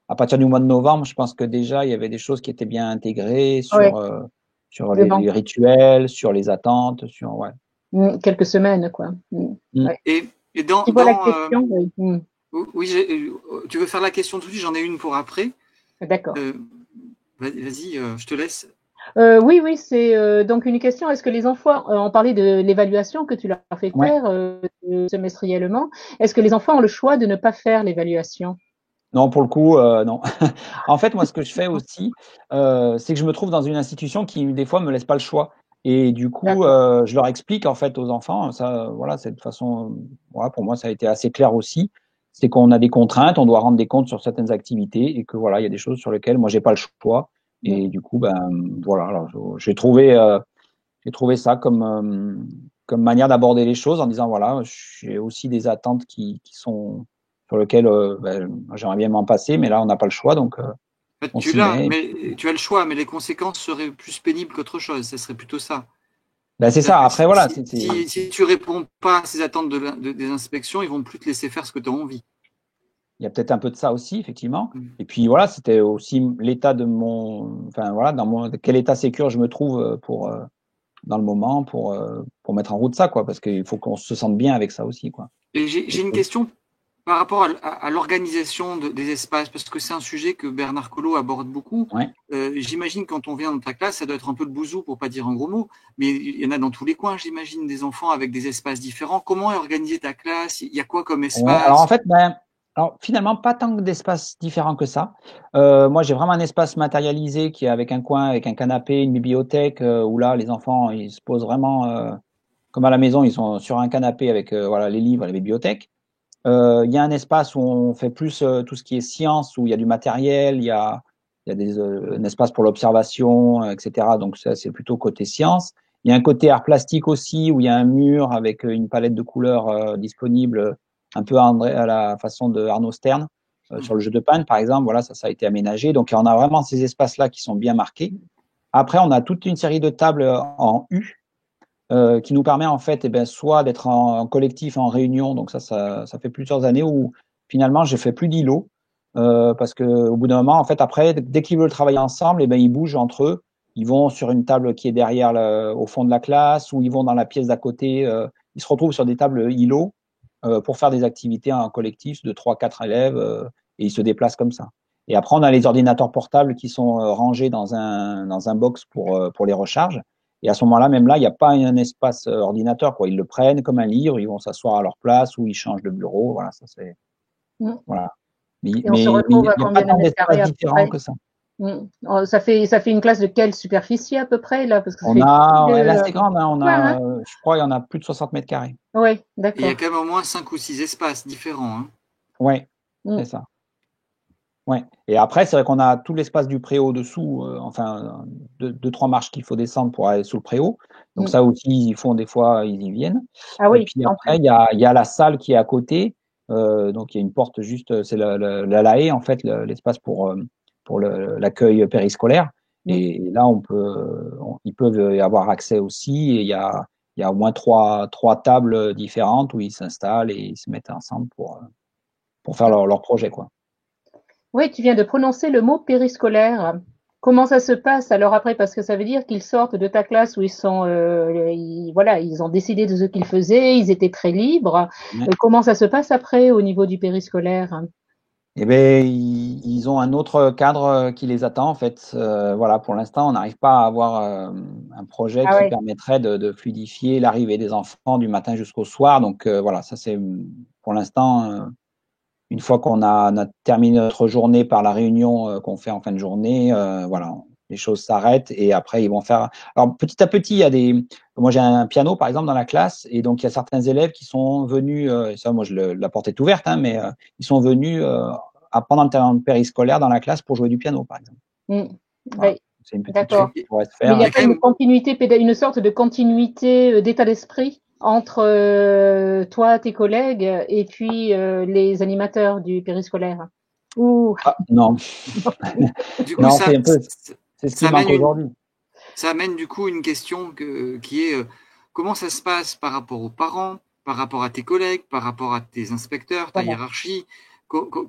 À partir du mois de novembre, je pense que déjà, il y avait des choses qui étaient bien intégrées sur les rituels, sur les attentes, sur quelques semaines, quoi. Ouais. Et dans la question, oui, tu veux faire la question tout de suite? J'en ai une pour après. D'accord. Vas-y, je te laisse. Oui, c'est donc une question. Est-ce que les enfants, on parlait de l'évaluation que tu leur fais faire semestriellement, est-ce que les enfants ont le choix de ne pas faire l'évaluation? Non, pour le coup, non. En fait, moi, ce que je fais aussi, c'est que je me trouve dans une institution qui, des fois, me laisse pas le choix. Et du coup, je leur explique, en fait, aux enfants, ça, voilà, cette façon, voilà, pour moi, ça a été assez clair aussi. C'est qu'on a des contraintes, on doit rendre des comptes sur certaines activités et que, voilà, il y a des choses sur lesquelles moi, j'ai pas le choix. Et du coup, ben, voilà, alors, j'ai trouvé ça comme manière d'aborder les choses en disant, voilà, j'ai aussi des attentes qui sont, sur lequel j'aimerais bien m'en passer, mais là, on n'a pas le choix. Donc, tu as le choix, mais les conséquences seraient plus pénibles qu'autre chose. Ce serait plutôt ça. Ben, c'est ça. Après, voilà. Si tu réponds pas à ces attentes des inspections, ils vont plus te laisser faire ce que tu as envie. Il y a peut-être un peu de ça aussi, effectivement. Et puis, voilà, c'était aussi l'état de quel état sécure je me trouve dans le moment pour mettre en route ça, quoi, parce qu'il faut qu'on se sente bien avec ça aussi, quoi. Et j'ai une question par rapport à l'organisation des espaces, parce que c'est un sujet que Bernard Collot aborde beaucoup. J'imagine quand on vient dans ta classe, ça doit être un peu le bouzou, pour pas dire un gros mot, mais il y en a dans tous les coins, j'imagine, des enfants avec des espaces différents. Comment est organisée ta classe? Il y a quoi comme espace? Alors en fait, finalement, pas tant d'espaces différents que ça. Moi, j'ai vraiment un espace matérialisé qui est avec un coin, avec un canapé, une bibliothèque, où là, les enfants, ils se posent vraiment comme à la maison, ils sont sur un canapé avec les livres, la bibliothèque. Il y a un espace où on fait plus tout ce qui est science, où il y a du matériel, il y a un espace pour l'observation, etc. Donc ça, c'est plutôt côté science. Il y a un côté art plastique aussi, où il y a un mur avec une palette de couleurs disponible, un peu à la façon de Arnaud Stern, sur le jeu de panne, par exemple. Voilà, ça a été aménagé. Donc on a vraiment ces espaces-là qui sont bien marqués. Après, on a toute une série de tables en U, qui nous permet en fait soit d'être en collectif, en réunion, donc ça fait plusieurs années où finalement j'ai fait plus d'îlots, parce que au bout d'un moment, en fait, après, dès qu'ils veulent travailler ensemble, ils bougent entre eux, ils vont sur une table qui est derrière au fond de la classe, ou ils vont dans la pièce d'à côté, ils se retrouvent sur des tables îlots, pour faire des activités en collectif de 3-4 élèves et ils se déplacent comme ça. Et après, on a les ordinateurs portables qui sont rangés dans un box pour les recharges. Et à ce moment-là, même là, il n'y a pas un espace ordinateur, quoi. Ils le prennent comme un livre, ils vont s'asseoir à leur place ou ils changent de bureau. Voilà, ça c'est. Voilà. Et on se retrouve à il n'y a combien pas de tant mètres carrés d'espaces à peu différents près? que ça. Ça fait une classe de quelle superficie à peu près là? Parce que ça On fait elle est assez grande, hein. hein? Je crois, il y en a plus de 60 mètres carrés. Oui, Et il y a d'accord. quand même au moins 5 ou 6 espaces différents. Hein. Ouais, c'est ça. Ouais. Et après, c'est vrai qu'on a tout l'espace du préau dessous, enfin, deux, trois marches qu'il faut descendre pour aller sous le préau. Donc ça aussi, ils font des fois, ils y viennent. Ah Et oui, puis en après, plus. il y a la salle qui est à côté. Donc il y a une porte juste, c'est la haie, en fait, l'espace pour l'accueil périscolaire. Et là, ils peuvent y avoir accès aussi. Et il y a au moins trois tables différentes où ils s'installent et ils se mettent ensemble pour faire leur projet, quoi. Oui, tu viens de prononcer le mot périscolaire. Comment ça se passe alors après? Parce que ça veut dire qu'ils sortent de ta classe où ils sont, voilà, ils ont décidé de ce qu'ils faisaient, ils étaient très libres. Ouais. Comment ça se passe après au niveau du périscolaire? Eh ben, ils ont un autre cadre qui les attend en fait. Voilà, pour l'instant, on n'arrive pas à avoir un projet Ah qui ouais, permettrait de fluidifier l'arrivée des enfants du matin jusqu'au soir. Donc voilà, ça c'est pour l'instant une fois on a terminé notre journée par la réunion qu'on fait en fin de journée. Voilà, les choses s'arrêtent et après ils vont faire. Alors petit à petit, il y a des. Moi j'ai un piano par exemple dans la classe et donc il y a certains élèves qui sont venus. Ça, moi la porte est ouverte, hein, mais ils sont venus pendant le temps périscolaire dans la classe pour jouer du piano par exemple. Voilà. oui, C'est une petite chose d'accord. qui pourrait se Mais il faire. n'y Il y a a pas quand une même. continuité, une sorte de continuité d'état d'esprit entre toi, tes collègues et puis les animateurs du périscolaire. Ouh. Ah, non, Du coup, non, c'est ce qui ça manque amène aujourd'hui. ça amène du coup une question qui est comment ça se passe par rapport aux parents, par rapport à tes collègues, par rapport à tes inspecteurs, ta Voilà. hiérarchie.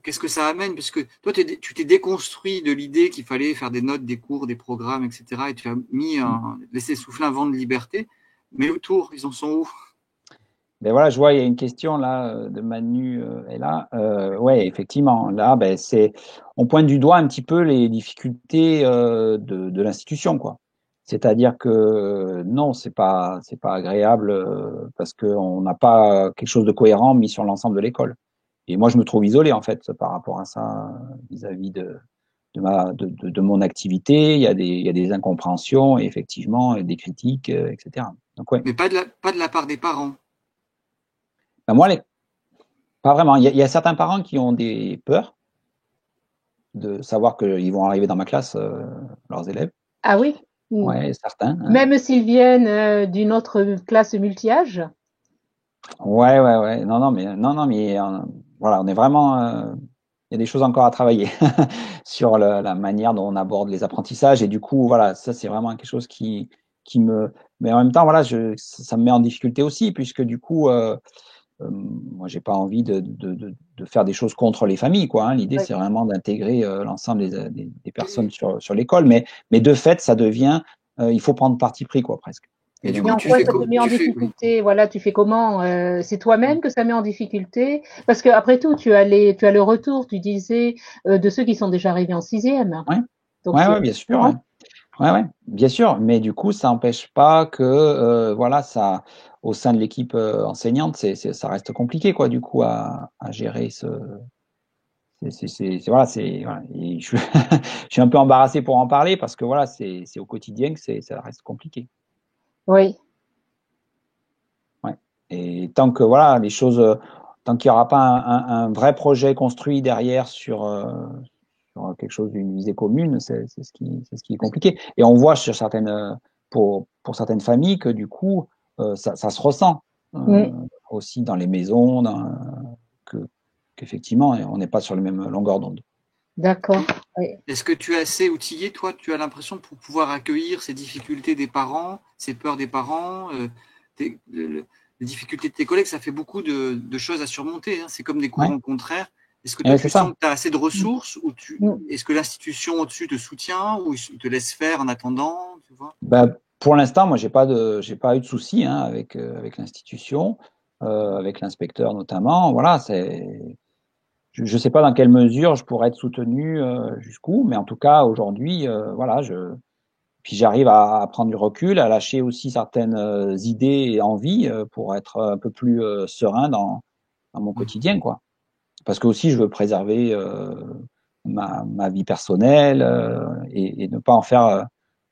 Qu'est-ce que ça amène? Parce que toi, tu t'es déconstruit de l'idée qu'il fallait faire des notes, des cours, des programmes, etc. Et tu as laissé souffler un vent de liberté. Mais autour, ils en sont où? Ben voilà, je vois, il y a une question là de Manu est là. Ouais, effectivement, là, ben on pointe du doigt un petit peu les difficultés de l'institution, quoi. C'est-à-dire que non, c'est pas agréable parce qu'on n'a pas quelque chose de cohérent mis sur l'ensemble de l'école. Et moi, je me trouve isolé en fait par rapport à ça vis-à-vis de mon activité. Il y a des incompréhensions et effectivement des critiques, etc. Donc ouais. Mais pas de la part des parents. Ben, pas vraiment. Il y a certains parents qui ont des peurs de savoir qu'ils vont arriver dans ma classe, leurs élèves. Ah oui? Ouais, certains. Hein. Même s'ils viennent d'une autre classe multi-âge? Ouais. Non, mais voilà, on est vraiment. Il y a des choses encore à travailler sur la manière dont on aborde les apprentissages et du coup, voilà, ça c'est vraiment quelque chose qui me. Mais en même temps, voilà, ça me met en difficulté aussi puisque du coup. Moi, j'ai pas envie de faire des choses contre les familles, quoi. Hein. L'idée, Oui. c'est vraiment d'intégrer l'ensemble des personnes sur l'école, mais de fait, ça devient, il faut prendre parti pris, quoi, presque. Et du Et coup, en tu quoi fais, ça te met en oui. difficulté? Voilà, tu fais comment? C'est toi-même que ça met en difficulté? Parce que après tout, tu as le retour, tu disais, de ceux qui sont déjà arrivés en sixième. Ouais, Donc c'est bien sûr, ouais. différent. Ouais, bien sûr, mais du coup, ça n'empêche pas que, voilà, ça, au sein de l'équipe enseignante, ça reste compliqué, quoi, du coup, à gérer voilà, voilà. Et je suis un peu embarrassé pour en parler parce que voilà, c'est au quotidien que ça reste compliqué. Oui, Ouais. Et tant que voilà, tant qu'il n'y aura pas un vrai projet construit derrière sur quelque chose d'une visée commune, c'est ce qui est compliqué. Et on voit sur pour certaines familles que du coup, ça se ressent aussi dans les maisons, que qu'effectivement, on n'est pas sur la même longueur d'onde. d'accord. Oui. Est-ce que tu es assez outillé, toi, tu as l'impression pour pouvoir accueillir ces difficultés des parents, ces peurs des parents, les difficultés de tes collègues, ça fait beaucoup de choses à surmonter. Hein. C'est comme des Ouais, courants contraires. Est-ce que toi, c'est tu ça. sens que tu as assez de ressources ou Mm. est-ce que l'institution au-dessus te soutient ou il te laisse faire en attendant, tu vois? Bah, pour l'instant, moi, j'ai pas eu de soucis hein, avec l'institution. avec l'inspecteur notamment. Voilà, je sais pas dans quelle mesure je pourrais être soutenu jusqu'où, mais en tout cas aujourd'hui, voilà, puis j'arrive à prendre du recul, à lâcher aussi certaines idées et envies pour être un peu plus serein dans mon quotidien, quoi. Parce que aussi je veux préserver ma vie personnelle et ne pas en faire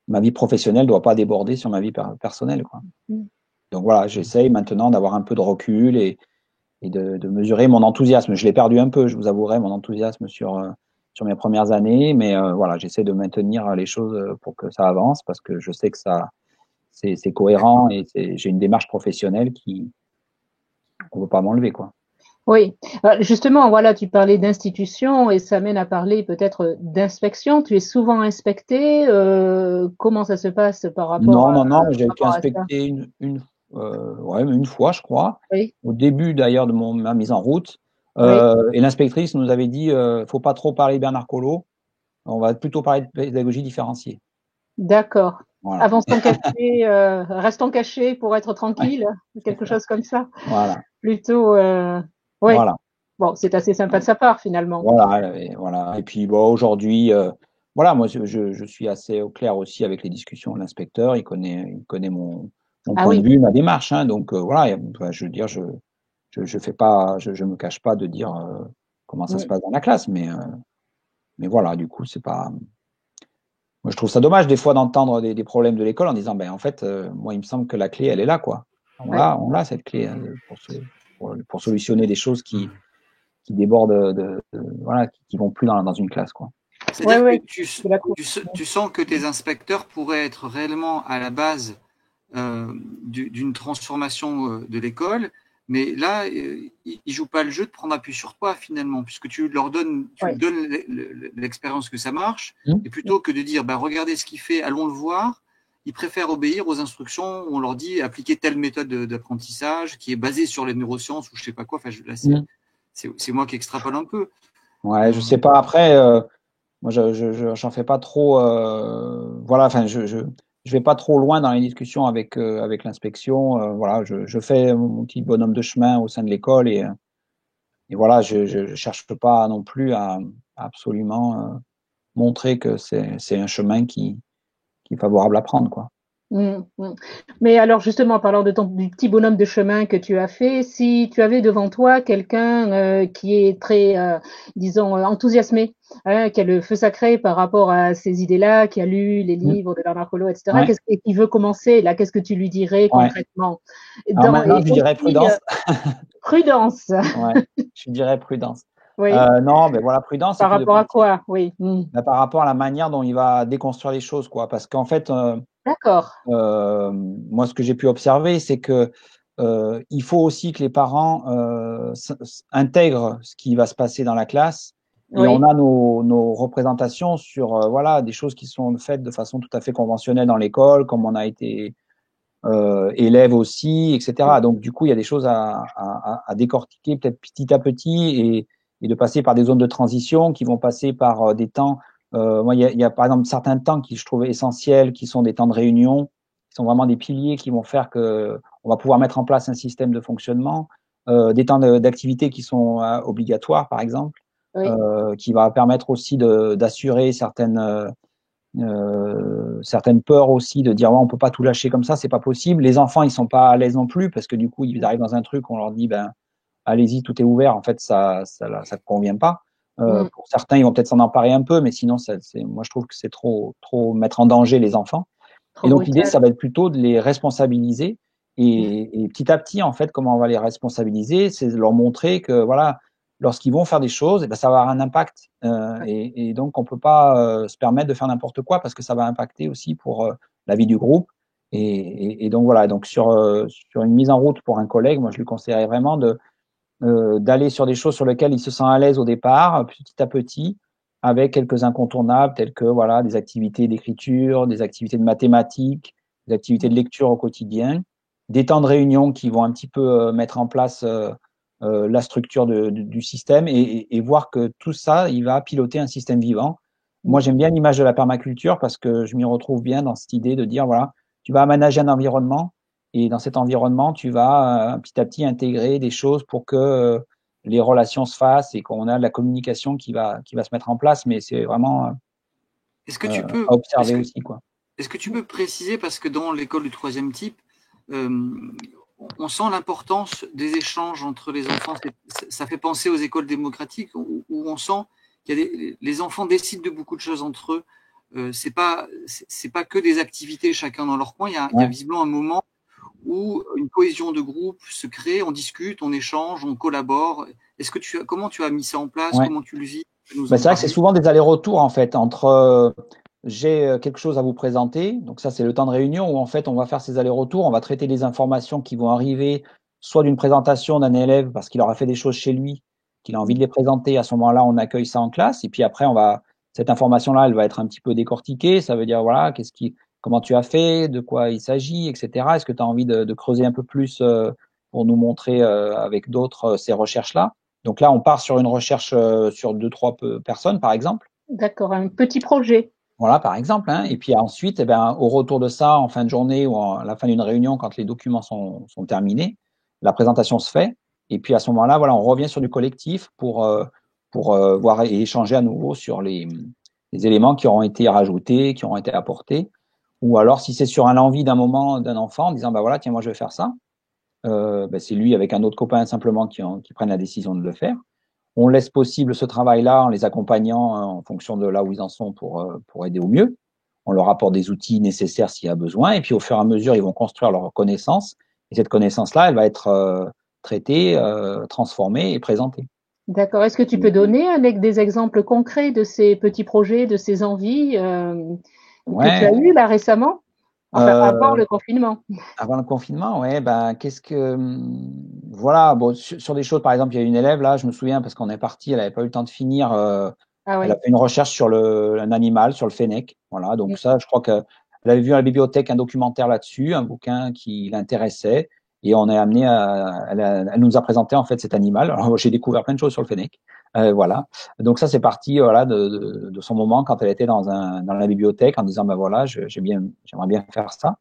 ma vie professionnelle doit pas déborder sur ma vie personnelle, quoi. Donc voilà, j'essaye maintenant d'avoir un peu de recul et de mesurer mon enthousiasme. Je l'ai perdu un peu, je vous avouerai, mon enthousiasme sur mes premières années, mais voilà, j'essaie de maintenir les choses pour que ça avance parce que je sais que ça c'est cohérent et j'ai une démarche professionnelle qui on ne veut pas m'enlever, quoi. Oui, justement, voilà, tu parlais d'institution et ça mène à parler peut-être d'inspection. Tu es souvent inspecté. Comment ça se passe par rapport Non, non, non, j'ai par été rapport à ça? inspecté ouais, une fois, je crois, Oui, au début d'ailleurs de ma mise en route. oui, Et l'inspectrice nous avait dit, faut pas trop parler Bernard Collot, on va plutôt parler de pédagogie différenciée. d'accord. Voilà, Avançons cachés, restons cachés pour être ouais, tranquille, c'est quelque ça. chose comme ça. Voilà, Plutôt, oui. voilà, Bon, c'est assez sympa de sa part finalement. voilà, et voilà. Et puis bon, aujourd'hui, voilà, moi je suis assez au clair aussi avec les discussions de l'inspecteur. Il connaît mon Ah point de oui. vue, ma démarche, hein, donc voilà. Enfin, je veux dire, je fais pas, je me cache pas de dire comment ça se Mm. passe dans la classe, mais voilà, du coup, c'est pas. Moi, je trouve ça dommage des fois d'entendre des problèmes de l'école en disant, ben en fait, moi, il me semble que la clé, elle est là, quoi. Ouais. On l'a cette clé hein, pour solutionner des choses qui débordent voilà, qui vont plus dans une classe, quoi. Ouais, C'est-à-dire que ouais. C'est la cour. tu sens que tes inspecteurs pourraient être réellement à la base d'une transformation de l'école, mais là, ils ne jouent pas le jeu de prendre appui sur toi finalement, puisque tu Ouais. donnes l'expérience que ça marche, Mmh. et plutôt que de dire, ben, regardez ce qu'il fait, allons le voir, ils préfèrent obéir aux instructions où on leur dit appliquer telle méthode d'apprentissage qui est basée sur les neurosciences ou je sais pas quoi. Enfin, là, Mmh. c'est moi qui extrapole un peu. Ouais, je sais pas. Après, moi, j'en fais pas trop. Voilà, enfin, je vais pas trop loin dans les discussions avec l'inspection. Voilà, je fais mon petit bonhomme de chemin au sein de l'école et voilà, je cherche pas non plus à absolument montrer que c'est un chemin qui est favorable à prendre, quoi. Mm, mm. Mais alors justement, en parlant du petit bonhomme de chemin que tu as fait, si tu avais devant toi quelqu'un qui est très, disons, enthousiasmé, hein, qui a le feu sacré par rapport à ces idées-là, qui a lu les Mmh. livres de Bernard Collot, etc., Ouais, et qui veut commencer, là, qu'est-ce que tu lui dirais ouais. concrètement? Alors maintenant, Et je dirais aussi, prudence. prudence, Ouais, je dirais prudence. oui, Non, mais voilà, prudence et par puis de rapport à partir quoi? Oui, mm. bah, par rapport à la manière dont il va déconstruire les choses, quoi. Parce qu'en fait, D'accord, moi, ce que j'ai pu observer, c'est que il faut aussi que les parents intègrent ce qui va se passer dans la classe. Et on oui, a nos représentations sur voilà des choses qui sont faites de façon tout à fait conventionnelle dans l'école, comme on a été élève aussi, etc. Donc du coup, il y a des choses à décortiquer peut-être petit à petit et de passer par des zones de transition qui vont passer par des temps. Moi, il y a par exemple certains temps qui je trouve essentiels, qui sont des temps de réunion, qui sont vraiment des piliers qui vont faire que on va pouvoir mettre en place un système de fonctionnement, des temps d'activité qui sont obligatoires, par exemple, oui, qui va permettre aussi d'assurer certaines peurs aussi de dire ouais, on peut pas tout lâcher comme ça, c'est pas possible. Les enfants ils sont pas à l'aise non plus parce que du coup ils arrivent dans un truc, on leur dit ben allez-y tout est ouvert, en fait ça convient pas. mm, Pour certains ils vont peut-être s'en emparer un peu, mais sinon moi je trouve que c'est trop mettre en danger les enfants. Et trop donc l'idée brutal. ça va être plutôt de les responsabiliser et petit à petit en fait comment on va les responsabiliser, c'est de leur montrer que voilà lorsqu'ils vont faire des choses, eh ben, ça va avoir un impact. Et donc, on peut pas se permettre de faire n'importe quoi parce que ça va impacter aussi pour la vie du groupe. Et donc, voilà. Donc, sur une mise en route pour un collègue, moi, je lui conseillerais vraiment d'aller sur des choses sur lesquelles il se sent à l'aise au départ, petit à petit, avec quelques incontournables tels que voilà des activités d'écriture, des activités de mathématiques, des activités de lecture au quotidien, des temps de réunion qui vont un petit peu mettre en place la structure du système et voir que tout ça, il va piloter un système vivant. Moi, j'aime bien l'image de la permaculture parce que je m'y retrouve bien dans cette idée de dire voilà, tu vas aménager un environnement Et dans cet environnement, tu vas petit à petit intégrer des choses pour que les relations se fassent et qu'on a de la communication qui va se mettre en place. Mais c'est vraiment Est-ce que tu peux, à observer aussi, quoi. Est-ce que tu peux préciser, parce que dans l'école du troisième type, on sent l'importance des échanges entre les enfants. Ça fait penser aux écoles démocratiques où on sent qu'il y a les enfants décident de beaucoup de choses entre eux. C'est pas que des activités chacun dans leur coin. Il y a visiblement un moment où une cohésion de groupe se crée, on discute, on échange, on collabore. Comment tu as mis ça en place? Comment tu le vis? C'est vrai que c'est souvent des allers-retours en fait entre j'ai quelque chose à vous présenter, donc ça c'est le temps de réunion où en fait on va faire ces allers-retours, on va traiter les informations qui vont arriver soit d'une présentation d'un élève parce qu'il aura fait des choses chez lui, qu'il a envie de les présenter, à ce moment-là on accueille ça en classe et puis après cette information-là elle va être un petit peu décortiquée, ça veut dire voilà comment tu as fait, de quoi il s'agit, etc. Est-ce que tu as envie de creuser un peu plus pour nous montrer avec d'autres ces recherches-là? Donc là, on part sur une recherche sur 2-3 personnes, par exemple. D'accord, un petit projet. Voilà, par exemple. Hein. Et puis ensuite, au retour de ça, en fin de journée ou à la fin d'une réunion, quand les documents sont terminés, la présentation se fait. Et puis à ce moment-là, voilà, on revient sur du collectif pour voir et échanger à nouveau sur les éléments qui auront été rajoutés, qui auront été apportés. Ou alors, si c'est sur un envie d'un moment d'un enfant, en disant, voilà, tiens, moi, je vais faire ça. C'est lui avec un autre copain simplement qui prennent la décision de le faire. On laisse possible ce travail-là en les accompagnant en fonction de là où ils en sont pour aider au mieux. On leur apporte des outils nécessaires s'il y a besoin. Et puis, au fur et à mesure, ils vont construire leur connaissance. Et cette connaissance-là, elle va être traitée, transformée et présentée. D'accord. Est-ce que tu peux donner avec des exemples concrets de ces petits projets, de ces envies que tu as eues là récemment? Enfin, avant le confinement. Avant le confinement, voilà, sur des choses, par exemple, il y a une élève là, je me souviens parce qu'on est parti, elle n'avait pas eu le temps de finir. Elle a fait une recherche sur un animal, sur le fennec. Voilà, donc ça, je crois qu'elle avait vu à la bibliothèque un documentaire là-dessus, un bouquin qui l'intéressait, et on est amené elle nous a présenté en fait cet animal. Alors j'ai découvert plein de choses sur le fennec. Voilà. Donc ça, c'est parti voilà de son moment quand elle était dans la bibliothèque en disant voilà, j'aimerais bien faire ça.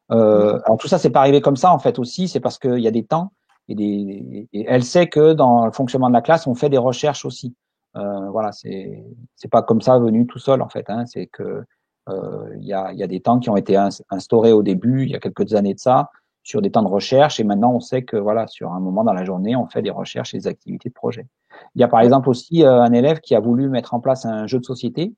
Alors tout ça, c'est pas arrivé comme ça en fait aussi, c'est parce qu'il y a des temps et elle sait que dans le fonctionnement de la classe, on fait des recherches aussi. Voilà, c'est pas comme ça venu tout seul en fait. Hein, c'est que il y a des temps qui ont été instaurés au début, il y a quelques années de ça, sur des temps de recherche et maintenant on sait que voilà, sur un moment dans la journée, on fait des recherches et des activités de projet. Il y a par exemple aussi un élève qui a voulu mettre en place un jeu de société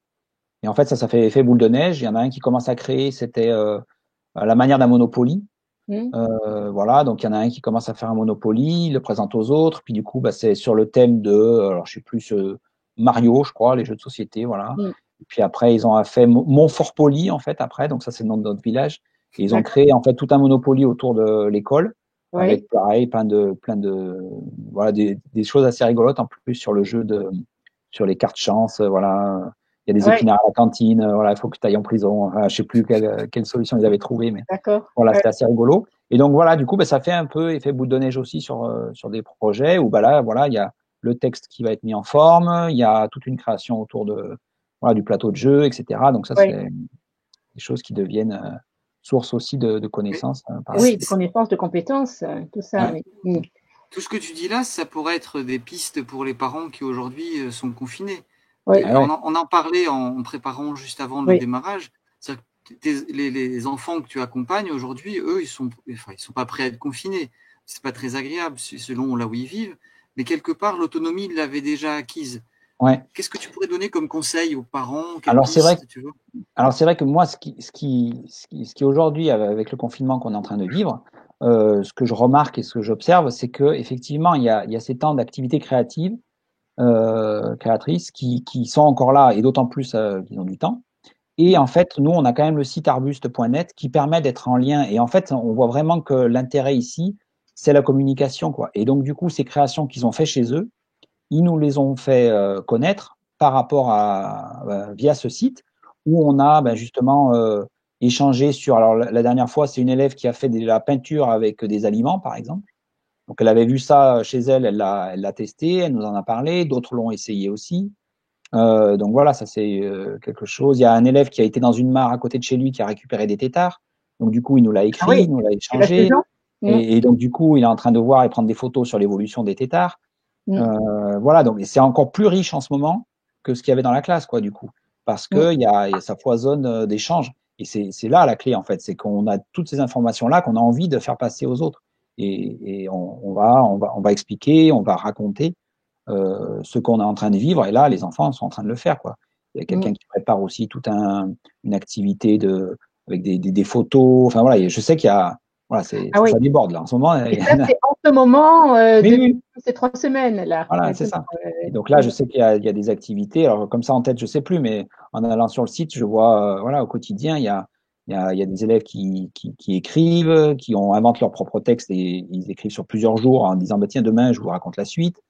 et en fait ça fait effet boule de neige. Il y en a un qui commence à créer, c'était à la manière d'un Monopoly. Voilà, donc il y en a un qui commence à faire un Monopoly, il le présente aux autres, puis du coup, c'est sur le thème alors je sais plus, Mario, je crois, les jeux de société, voilà. Et puis après, ils ont fait Montfortpoly, en fait, après, donc ça, c'est le nom de notre village. Et ils ont créé, en fait, tout un Monopoly autour de l'école, avec pareil, plein de, voilà, des choses assez rigolotes, en plus, sur le jeu sur les cartes chance, voilà. Il y a des épinards à la cantine, voilà, il faut que tu ailles en prison. Je sais plus quelle solution ils avaient trouvé, mais voilà, c'était assez rigolo. Et donc voilà, du coup, ça fait un peu effet boule de neige aussi sur des projets où là, voilà, il y a le texte qui va être mis en forme, il y a toute une création autour du plateau de jeu, etc. Donc ça, c'est des choses qui deviennent source aussi de connaissances. Oui, de connaissances, de compétences, tout ça. Oui. Tout ce que tu dis là, ça pourrait être des pistes pour les parents qui aujourd'hui sont confinés. On en parlait en préparant juste avant le démarrage. Les enfants que tu accompagnes aujourd'hui, eux, ils sont pas prêts à être confinés. C'est pas très agréable selon là où ils vivent, mais quelque part l'autonomie ils l'avaient déjà acquise. Qu'est-ce que tu pourrais donner comme conseil aux parents? Alors c'est vrai que moi, ce qui aujourd'hui avec le confinement qu'on est en train de vivre, ce que je remarque et ce que j'observe, c'est que effectivement il y a ces temps d'activité créative. Créatrices qui sont encore là et d'autant plus qu'ils ont du temps. Et en fait, nous, on a quand même le site arbuste.net qui permet d'être en lien. Et en fait, on voit vraiment que l'intérêt ici, c'est la communication, quoi. Et donc, du coup, ces créations qu'ils ont fait chez eux, ils nous les ont fait connaître par rapport via ce site où on a justement échangé sur. Alors, la dernière fois, c'est une élève qui a fait de la peinture avec des aliments, par exemple. Donc, elle avait vu ça chez elle, elle l'a testé, elle nous en a parlé, d'autres l'ont essayé aussi. Donc voilà, ça c'est quelque chose. Il y a un élève qui a été dans une mare à côté de chez lui qui a récupéré des têtards. Donc du coup, il nous l'a écrit, oui, il nous l'a c'est la échangé. saison. Et donc du coup, il est en train de voir et prendre des photos sur l'évolution des têtards. Voilà, donc c'est encore plus riche en ce moment que ce qu'il y avait dans la classe, quoi, du coup, parce que ça foisonne d'échanges. Et c'est là la clé, en fait, c'est qu'on a toutes ces informations-là qu'on a envie de faire passer aux autres. Et on va expliquer, on va raconter ce qu'on est en train de vivre. Et là, les enfants sont en train de le faire, quoi. Il y a quelqu'un qui prépare aussi toute une activité avec des photos. Enfin voilà, je sais qu'il y a, voilà, ça déborde là en ce moment. Et ça, c'est en ce moment, depuis ces 3 semaines là. Voilà, c'est ça. Et donc là, je sais qu'il y a des activités. Alors comme ça en tête, je sais plus, mais en allant sur le site, je vois, voilà, au quotidien, il y a des élèves qui écrivent, qui inventent leur propre texte et ils écrivent sur plusieurs jours en disant, bah, tiens, demain, je vous raconte la suite.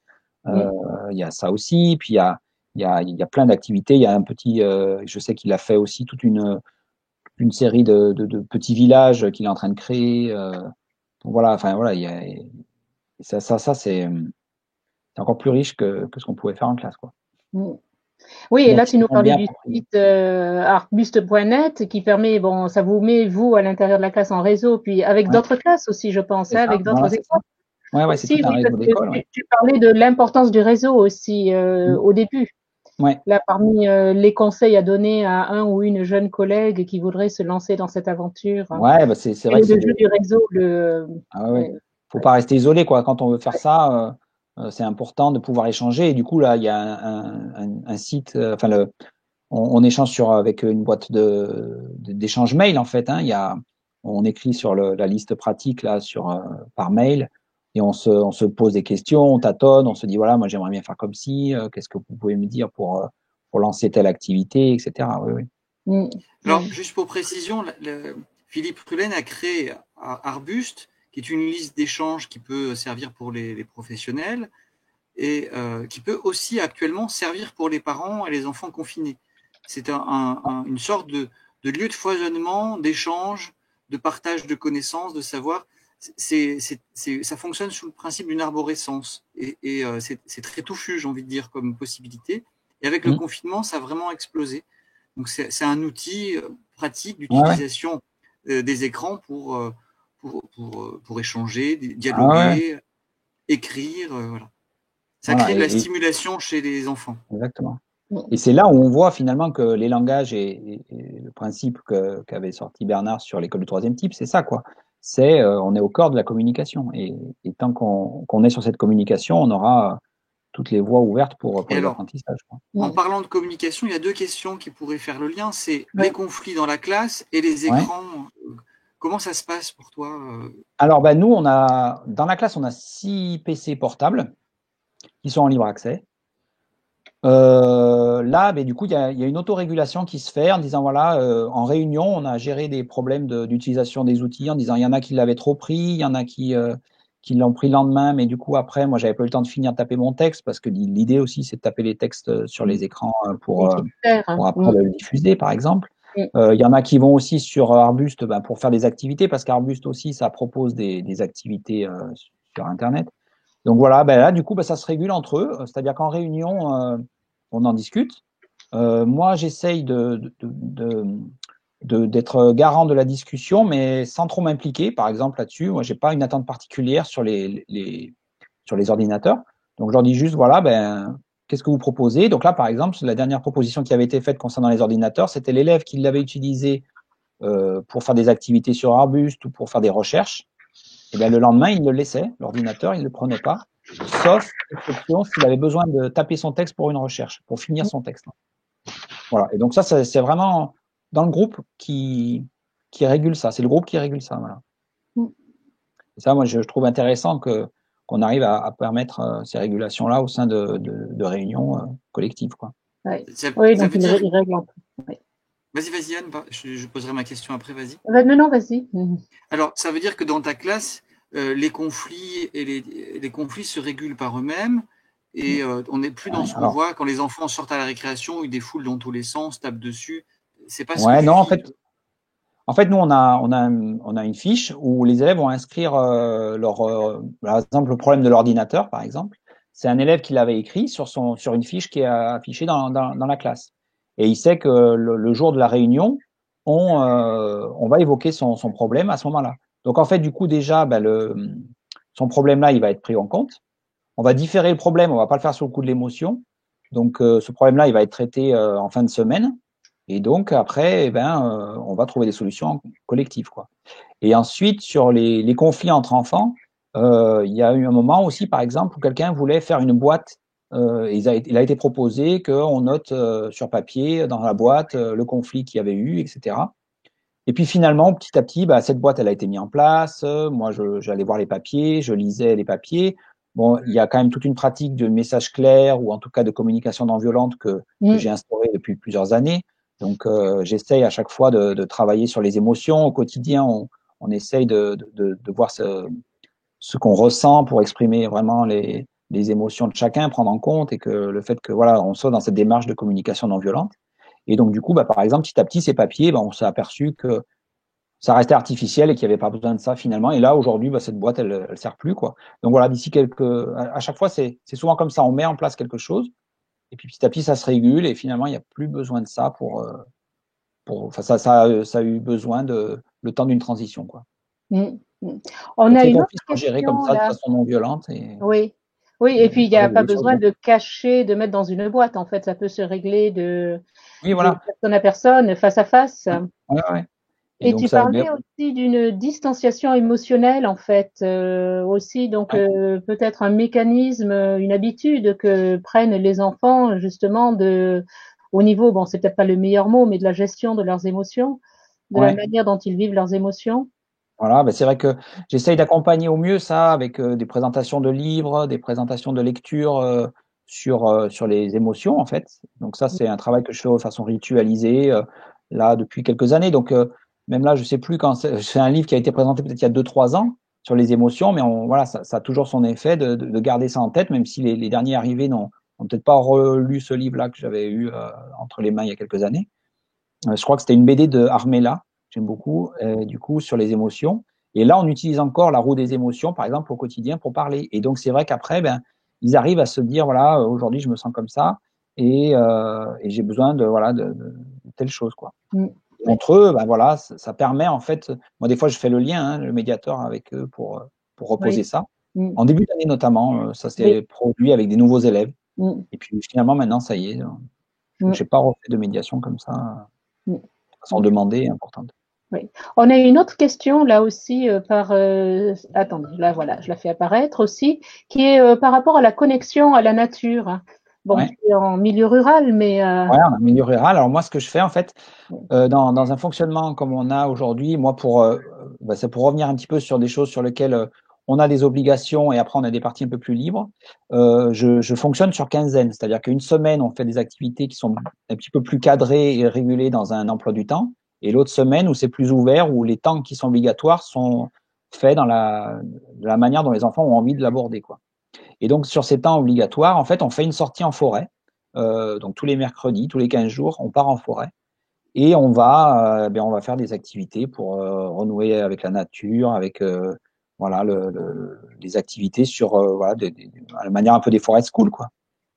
Il y a ça aussi. Puis il y a plein d'activités. Il y a un petit, je sais qu'il a fait aussi toute une série de petits villages qu'il est en train de créer. Donc voilà, enfin voilà, il y a ça c'est encore plus riche que ce qu'on pouvait faire en classe, quoi. Oui, et là, tu nous parlais du site arbuste.net qui permet, bon, ça vous met, vous, à l'intérieur de la classe en réseau, puis avec d'autres classes aussi, je pense, avec d'autres écoles. Ouais, c'est tout un réseau d'écoles. Tu parlais de l'importance du réseau aussi au début. Ouais. Là, parmi les conseils à donner à un ou une jeune collègue qui voudrait se lancer dans cette aventure. Ouais, bah c'est vrai que le jeu du réseau, faut pas rester isolé, quoi. Quand on veut faire ça, c'est important de pouvoir échanger. Et du coup, là, il y a un site, enfin, on échange avec une boîte d'échange mail, en fait, hein. On écrit sur la liste pratique, là, par mail. Et on se pose des questions, on tâtonne, on se dit, voilà, moi, j'aimerais bien faire comme ci, qu'est-ce que vous pouvez me dire pour lancer telle activité, etc. Oui. Alors, juste pour précision, Philippe Rullen a créé Arbuste, qui est une liste d'échanges qui peut servir pour les professionnels et qui peut aussi actuellement servir pour les parents et les enfants confinés. C'est une sorte de lieu de foisonnement, d'échange, de partage de connaissances, de savoir. Ça fonctionne sous le principe d'une arborescence et c'est très touffu, j'ai envie de dire, comme possibilité. Et avec le confinement, ça a vraiment explosé. Donc c'est un outil pratique d'utilisation des écrans pour échanger, dialoguer, écrire, voilà. Ça crée de la stimulation chez les enfants. Exactement. Et c'est là où on voit finalement que les langages et le principe qu'avait sorti Bernard sur l'école du troisième type, c'est ça, quoi. C'est on est au cœur de la communication. Et tant qu'on est sur cette communication, on aura toutes les voies ouvertes pour les apprentissages. En parlant de communication, il y a 2 questions qui pourraient faire le lien. C'est les conflits dans la classe et les écrans. Comment ça se passe pour toi? Alors, nous, dans la classe, on a 6 PC portables qui sont en libre accès. Là, du coup, il y a une autorégulation qui se fait en disant, voilà, en réunion, on a géré des problèmes d'utilisation des outils en disant, il y en a qui l'avaient trop pris, il y en a qui l'ont pris le lendemain, mais du coup, après, moi, j'avais pas eu le temps de finir de taper mon texte parce que l'idée aussi, c'est de taper les textes sur les écrans pour après le diffuser, par exemple. Il y en a qui vont aussi sur Arbuste pour faire des activités parce qu'Arbuste aussi, ça propose des activités sur Internet. Donc voilà, là, du coup, ça se régule entre eux. C'est-à-dire qu'en réunion, on en discute. Moi, j'essaye d'être garant de la discussion, mais sans trop m'impliquer, par exemple, là-dessus. Moi, j'ai pas une attente particulière sur les ordinateurs. Donc, je leur dis juste, voilà, qu'est-ce que vous proposez? Donc là, par exemple, la dernière proposition qui avait été faite concernant les ordinateurs, c'était l'élève qui l'avait utilisé pour faire des activités sur Arbuste ou pour faire des recherches. Et le lendemain, il le laissait, l'ordinateur, il ne le prenait pas, sauf exception s'il avait besoin de taper son texte pour une recherche, pour finir son texte. Voilà. Et donc ça, c'est vraiment dans le groupe qui régule ça. C'est le groupe qui régule ça. Voilà. Et ça, moi, je trouve intéressant qu'on arrive à permettre ces régulations-là au sein de réunions collectives, quoi. Oui, donc il règle un peu. Vas-y, Anne, je poserai ma question après, vas-y. Non, vas-y. Alors, ça veut dire que dans ta classe, les conflits et les conflits se régulent par eux-mêmes et on n'est plus dans ce qu'on voit quand les enfants sortent à la récréation, ils défoulent dans tous les sens, tapent dessus. C'est pas ce que non, en fait, nous, on a une fiche où les élèves vont inscrire par exemple, le problème de l'ordinateur, par exemple. C'est un élève qui l'avait écrit sur une fiche qui est affichée dans la classe. Et il sait que le jour de la réunion, on va évoquer son problème à ce moment-là. Donc en fait, du coup, déjà, son problème-là, il va être pris en compte. On va différer le problème, on va pas le faire sur le coup de l'émotion. Donc ce problème-là, il va être traité en fin de semaine. Et donc après, on va trouver des solutions collectives, quoi. Et ensuite, sur les conflits entre enfants, il y a eu un moment aussi, par exemple, où quelqu'un voulait faire une boîte. Il a été proposé qu'on note sur papier, dans la boîte, le conflit qu'il y avait eu, etc. Et puis finalement, petit à petit, cette boîte, elle a été mise en place. Moi, j'allais voir les papiers, je lisais les papiers. Bon, il y a quand même toute une pratique de message clair ou en tout cas de communication non violente que j'ai instaurée depuis plusieurs années. Donc, j'essaye à chaque fois de travailler sur les émotions. Au quotidien, on essaye de voir ce qu'on ressent pour exprimer vraiment les émotions de chacun, prendre en compte et que le fait que voilà, on soit dans cette démarche de communication non violente. Et donc, du coup, par exemple, petit à petit, ces papiers, on s'est aperçu que ça restait artificiel et qu'il n'y avait pas besoin de ça finalement. Et là, aujourd'hui, cette boîte, elle sert plus, quoi. Donc voilà, à chaque fois, c'est souvent comme ça. On met en place quelque chose et puis petit à petit, ça se régule et finalement, il n'y a plus besoin de ça enfin, ça a eu besoin le temps d'une transition, quoi. On Donc a les une conflits autre sont gérés comme question ça de là. façon non violente et Oui. Oui, et puis il n'y pas a pas régler les choses besoin bien. de cacher, de mettre dans une boîte. En fait, ça peut se régler Oui, de voilà. personne à personne, face à face. Ouais. Et Et donc tu ça, parlais aussi d'une distanciation émotionnelle, en fait, aussi, donc peut-être un mécanisme, une habitude que prennent les enfants, justement, au niveau, bon, c'est peut-être pas le meilleur mot, mais de la gestion de leurs émotions, de la ouais. manière dont ils vivent leurs émotions. Voilà, c'est vrai que j'essaye d'accompagner au mieux ça avec des présentations de livres, des présentations de lecture sur les émotions en fait. Donc ça, c'est un travail que je fais de façon ritualisée là depuis quelques années. Donc même là, je sais plus quand c'est un livre qui a été présenté peut-être il y a 2, 3 ans sur les émotions, mais voilà, ça a toujours son effet de garder ça en tête, même si les derniers arrivés n'ont peut-être pas relu ce livre-là que j'avais eu entre les mains il y a quelques années. Je crois que c'était une BD de Armella, j'aime beaucoup, du coup, sur les émotions. Et là, on utilise encore la roue des émotions, par exemple, au quotidien pour parler. Et donc, c'est vrai qu'après, ils arrivent à se dire, voilà, aujourd'hui, je me sens comme ça et j'ai besoin de telle chose, quoi. Et entre eux, voilà, ça permet, en fait, moi, des fois, je fais le lien, le médiateur avec eux pour reposer Oui. ça. En début d'année, notamment, ça s'est produit avec des nouveaux élèves. Et puis, finalement, maintenant, ça y est, je n'ai pas refait de médiation comme ça façon demandée et importante. Oui. On a une autre question là aussi attendez, là voilà, je la fais apparaître aussi, qui est par rapport à la connexion à la nature. Bon, Ouais. tu es en milieu rural, mais Ouais, en milieu rural. Alors moi, ce que je fais en fait, dans un fonctionnement comme on a aujourd'hui, moi c'est pour revenir un petit peu sur des choses sur lesquelles on a des obligations et après on a des parties un peu plus libres. Je fonctionne sur quinzaine, c'est-à-dire qu'une semaine on fait des activités qui sont un petit peu plus cadrées et régulées dans un emploi du temps, et l'autre semaine où c'est plus ouvert, où les temps qui sont obligatoires sont faits de la manière dont les enfants ont envie de l'aborder, quoi. Et donc sur ces temps obligatoires, en fait, on fait une sortie en forêt. Donc tous les mercredis, tous les 15 jours, on part en forêt et on va faire des activités pour renouer avec la nature, avec voilà les activités sur la manière un peu des forest school, quoi.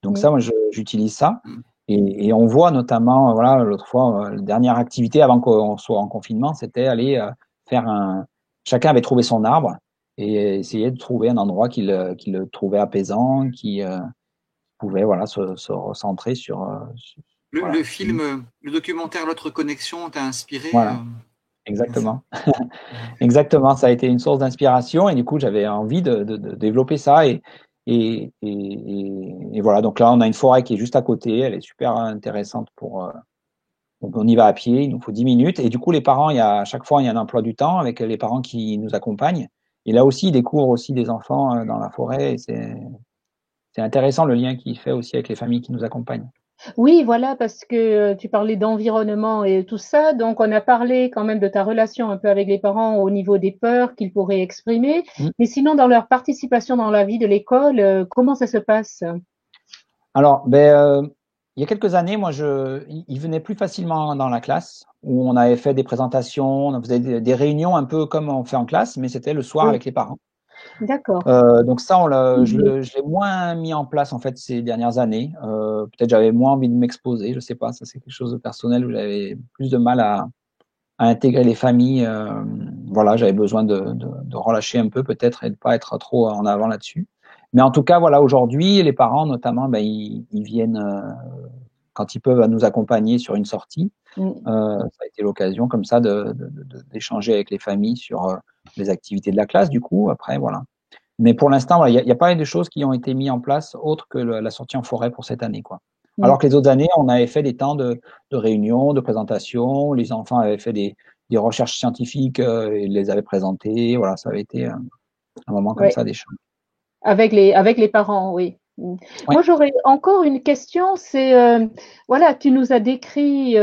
Donc ça, moi, j'utilise ça et on voit notamment, voilà, l'autre fois, la dernière activité avant qu'on soit en confinement, c'était aller chacun avait trouvé son arbre et essayer de trouver un endroit qu'il le trouvait apaisant, qui pouvait voilà se recentrer sur voilà. Le film, le documentaire L'autre connexion t'a inspiré Voilà, exactement. Exactement, ça a été une source d'inspiration et du coup j'avais envie de développer ça et voilà, donc là on a une forêt qui est juste à côté, elle est super intéressante donc on y va à pied, il nous faut 10 minutes et du coup les parents, à chaque fois il y a un emploi du temps avec les parents qui nous accompagnent et là aussi ils découvrent aussi des enfants dans la forêt et c'est intéressant le lien qu'il fait aussi avec les familles qui nous accompagnent. oui, voilà, parce que tu parlais d'environnement et tout ça, donc on a parlé quand même de ta relation un peu avec les parents au niveau des peurs qu'ils pourraient exprimer, mais sinon dans leur participation dans la vie de l'école, comment ça se passe? Alors, il y a quelques années, moi, il venait plus facilement dans la classe où on avait fait des présentations, on faisait des réunions un peu comme on fait en classe, mais c'était le soir Oui, avec les parents. d'accord. Donc ça, je l'ai moins mis en place en fait ces dernières années. Peut-être j'avais moins envie de m'exposer, je sais pas, ça c'est quelque chose de personnel où j'avais plus de mal à intégrer les familles. Voilà, j'avais besoin de relâcher un peu peut-être et de pas être trop en avant là-dessus. Mais en tout cas, voilà, aujourd'hui, les parents notamment, ben, ils viennent quand ils peuvent nous accompagner sur une sortie. Ça a été l'occasion comme ça d'échanger avec les familles sur les activités de la classe. Du coup, après, voilà. Mais pour l'instant, voilà, il y a pas eu de choses qui ont été mises en place autres que la sortie en forêt pour cette année, quoi. Alors que les autres années, on avait fait des temps de réunion, de présentation. Les enfants avaient fait des recherches scientifiques et ils les avaient présentées. Voilà, ça avait été un moment comme Ouais. ça d'échange. Avec les parents, oui. Ouais, Moi, j'aurais encore une question, c'est, voilà, tu nous as décrit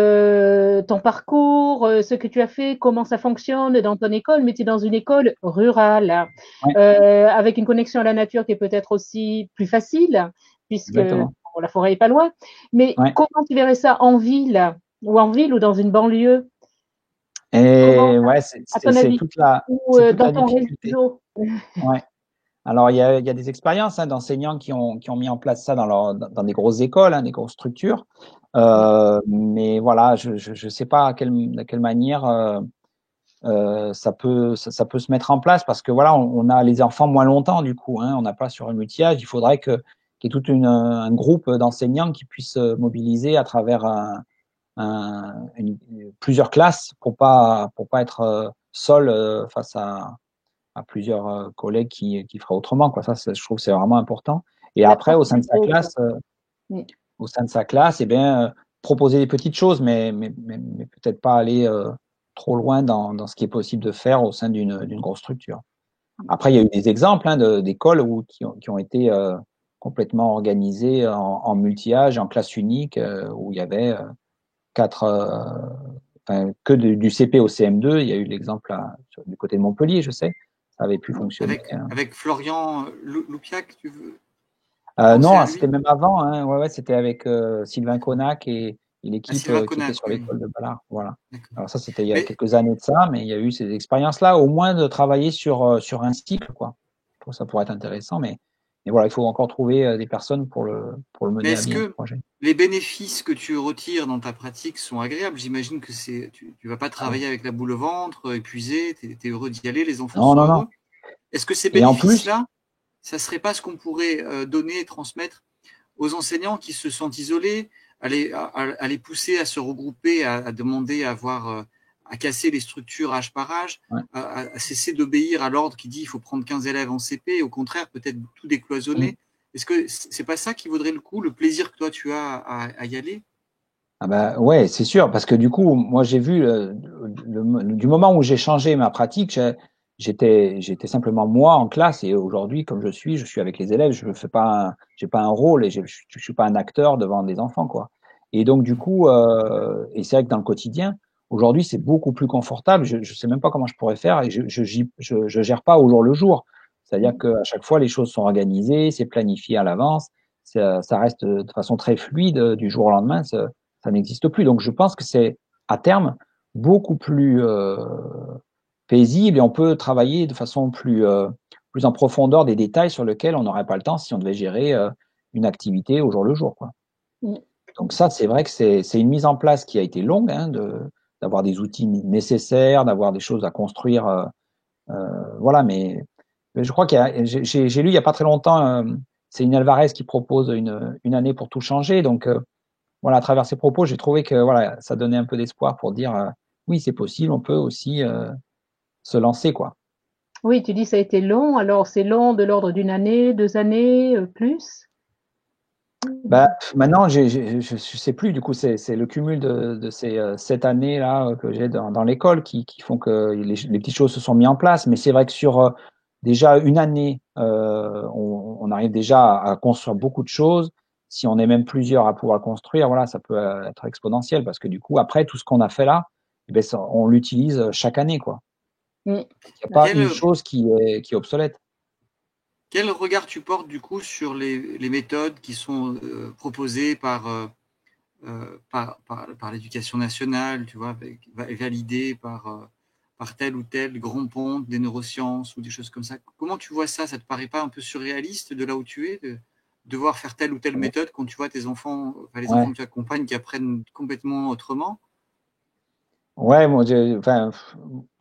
ton parcours, ce que tu as fait, comment ça fonctionne dans ton école, mais tu es dans une école rurale, ouais, avec une connexion à la nature qui est peut-être aussi plus facile, puisque exactement. bon, la forêt est pas loin. Mais Ouais. comment tu verrais ça en ville ou dans une banlieue? Comment, Et ouais, à ton c'est avis, toute la, ou c'est toute dans la ton difficulté. réseau? Ouais. Alors, il y a des expériences d'enseignants qui ont mis en place ça dans des grosses écoles, des grosses structures. Mais voilà, je sais pas de quelle manière ça peut se mettre en place parce que voilà, on a les enfants moins longtemps du coup. On n'a pas sur un multi-âge. Il faudrait qu'il y ait tout un groupe d'enseignants qui puissent se mobiliser à travers plusieurs classes pour pas être seul face à plusieurs collègues qui feraient autrement, quoi. Ça, je trouve que c'est vraiment important. Et après, L'approche du groupe. Mm. au sein de sa classe, eh bien, proposer des petites choses, mais peut-être pas aller trop loin dans ce qui est possible de faire au sein d'une grosse structure. Après, il y a eu des exemples d'écoles qui ont été complètement organisées en multi-âge, en classe unique, où il y avait quatre, enfin, que du CP au CM2. Il y a eu l'exemple du côté de Montpellier, je sais. Ça avait pu fonctionner. Avec Florian Loupiac, tu veux penser à Non, c'était lui? même avant. Ouais, ouais, c'était avec Sylvain Connac et À l'équipe Sylvain qui était Connac, sur oui. l'école de Ballard. Voilà. D'accord. Alors ça, c'était il y a Mais quelques années de ça, mais il y a eu ces expériences-là, au moins de travailler sur un cycle, quoi. Je trouve que ça pourrait être intéressant, mais voilà, il faut encore trouver des personnes pour le Mais mener à est-ce bien, ce que projet. les bénéfices que tu retires dans ta pratique sont agréables? J'imagine que tu vas pas Ah oui. travailler avec la boule au ventre, épuisé, tu es heureux d'y aller, les enfants Non, sont non, non. heureux. Est-ce que ces Et en plus, bénéfices-là, ça serait pas ce qu'on pourrait donner et transmettre aux enseignants qui se sentent isolés, à les pousser à se regrouper, à demander à avoir, à casser les structures âge par âge, ouais. à cesser d'obéir à l'ordre qui dit il faut prendre 15 élèves en CP, et au contraire, peut-être tout décloisonner. Est-ce que c'est pas ça qui vaudrait le coup, le plaisir que toi tu as à y aller? Ah bah ouais, c'est sûr, parce que du coup, moi j'ai vu du moment où j'ai changé ma pratique, j'étais simplement moi en classe et aujourd'hui, comme je suis avec les élèves, je ne fais pas, j'ai pas un rôle et je suis pas un acteur devant des enfants, quoi. Et donc du coup, et c'est vrai que dans le quotidien, aujourd'hui c'est beaucoup plus confortable. Je sais même pas comment je pourrais faire et je gère pas au jour le jour. C'est-à-dire qu'à chaque fois les choses sont organisées, c'est planifié à l'avance, ça reste de façon très fluide du jour au lendemain. Ça n'existe plus. Donc je pense que c'est à terme beaucoup plus paisible et on peut travailler de façon plus en profondeur des détails sur lesquels on n'aurait pas le temps si on devait gérer une activité au jour le jour, quoi. Mm. Donc ça, c'est vrai que c'est une mise en place qui a été longue, d'avoir des outils nécessaires, d'avoir des choses à construire, voilà. Mais je crois j'ai lu il y a pas très longtemps, c'est une Alvarez qui propose une année pour tout changer. Donc voilà, à travers ces propos, j'ai trouvé que voilà, ça donnait un peu d'espoir pour dire oui, c'est possible, on peut aussi se lancer, quoi. Oui, tu dis ça a été long. Alors, c'est long de l'ordre d'une année, 2 années, plus? Bah, maintenant, je sais plus. Du coup, c'est le cumul de ces 7 années-là que j'ai dans l'école qui font que les petites choses se sont mises en place. Mais c'est vrai que sur déjà une année, on arrive déjà à construire beaucoup de choses. Si on est même plusieurs à pouvoir construire, voilà, ça peut être exponentiel parce que du coup, après, tout ce qu'on a fait là, eh ben, on l'utilise chaque année, quoi. Mm. Il n'y a pas une Quel, chose qui est obsolète. quel regard tu portes du coup sur les méthodes qui sont proposées par l'éducation nationale, tu vois, validées par tel ou tel grand ponte des neurosciences ou des choses comme ça. Comment tu vois ça? Ça te paraît pas un peu surréaliste de là où tu es, de devoir faire telle ou telle méthode quand tu vois tes enfants, enfin, les enfants Ouais. que tu accompagnes qui apprennent complètement autrement? Ouais, moi, enfin,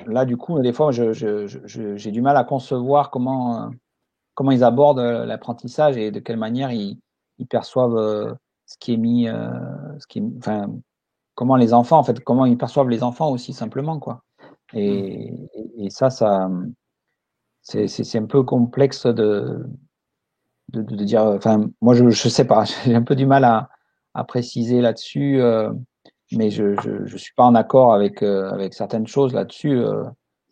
là, du coup, des fois, j'ai du mal à concevoir comment ils abordent l'apprentissage et de quelle manière ils perçoivent ce qui est mis, enfin, comment les enfants, en fait, comment ils perçoivent les enfants aussi simplement, quoi. Hmm. Et ça, c'est un peu complexe de dire. Enfin, moi, je sais pas, j'ai un peu du mal à préciser là-dessus, mais je suis pas en accord avec certaines choses là-dessus,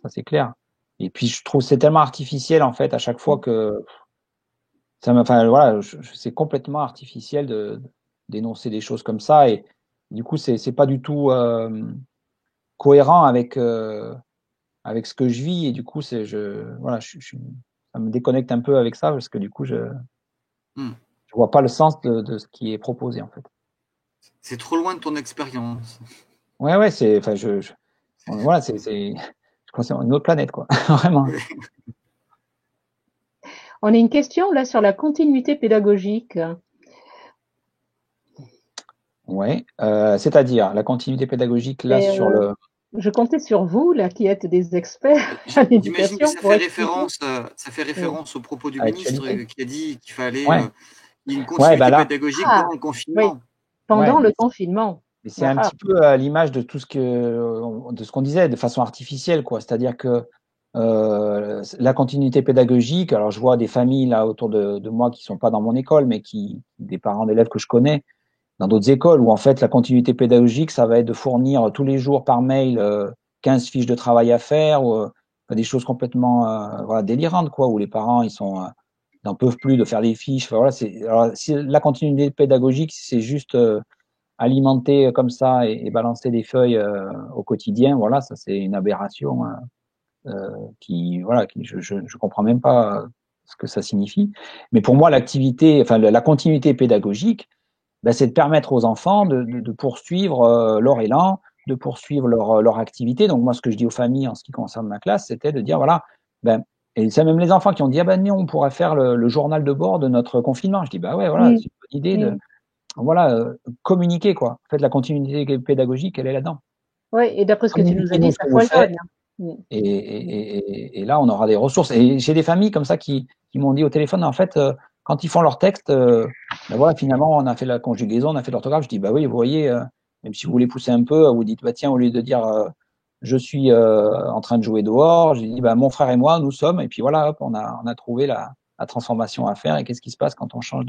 ça c'est clair. Et puis je trouve que c'est tellement artificiel en fait à chaque fois que enfin voilà, c'est complètement artificiel d'énoncer des choses comme ça et du coup c'est pas du tout cohérent avec ce que je vis et du coup voilà, ça me déconnecte un peu avec ça parce que du coup Hmm. je vois pas le sens de ce qui est proposé en fait. C'est trop loin de ton expérience. Ouais, enfin voilà, je crois que c'est une autre planète quoi, vraiment. On a une question là sur la continuité pédagogique. Ouais, c'est-à-dire la continuité pédagogique là Et, sur le. je comptais sur vous, là, qui êtes des experts en J'imagine que éducation, pour expliquer. ça fait Mm. référence au propos du À ministre l'actualité. qui a dit qu'il fallait Ouais, une ouais, bah continuité là, pédagogique Ah, pendant le oui, confinement. ouais, pendant le confinement. mais c'est Ah, un ah. petit peu à l'image de tout de ce qu'on disait de façon artificielle, quoi. C'est-à-dire que la continuité pédagogique, alors je vois des familles là autour de moi qui sont pas dans mon école, mais des parents d'élèves que je connais dans d'autres écoles où en fait la continuité pédagogique, ça va être de fournir tous les jours par mail 15 fiches de travail à faire ou des choses complètement voilà, délirantes, quoi, où les parents ils sont n'en peuvent plus de faire des fiches. Enfin, voilà, alors, si la continuité pédagogique, c'est juste alimenter comme ça et balancer des feuilles au quotidien, voilà, ça c'est une aberration je comprends même pas ce que ça signifie. Mais pour moi, l'activité, enfin la continuité pédagogique, ben, c'est de permettre aux enfants de poursuivre leur élan, de poursuivre leur activité. Donc moi, ce que je dis aux familles en ce qui concerne ma classe, c'était de dire, voilà, ben, et c'est même les enfants qui ont dit, ah ben non, on pourrait faire le journal de bord de notre confinement. Je dis, bah ouais, voilà, Mm, c'est une bonne idée de, mm. voilà, communiquer, quoi. En fait, la continuité pédagogique, elle est là-dedans. Oui, et d'après ce que tu nous as Communiquez-nous dit, ce ça que vous faites, foisonne. Mm. et là, on aura des ressources. Et j'ai des familles comme ça qui m'ont dit au téléphone, en fait, quand ils font leur texte, ben voilà, finalement, on a fait la conjugaison, on a fait l'orthographe. Je dis, bah oui, vous voyez, même si vous voulez pousser un peu, vous dites, bah tiens, au lieu de dire, je suis en train de jouer dehors, j'ai dit, bah mon frère et moi, nous sommes, et puis voilà, hop, on a trouvé la transformation à faire. Et qu'est-ce qui se passe quand on change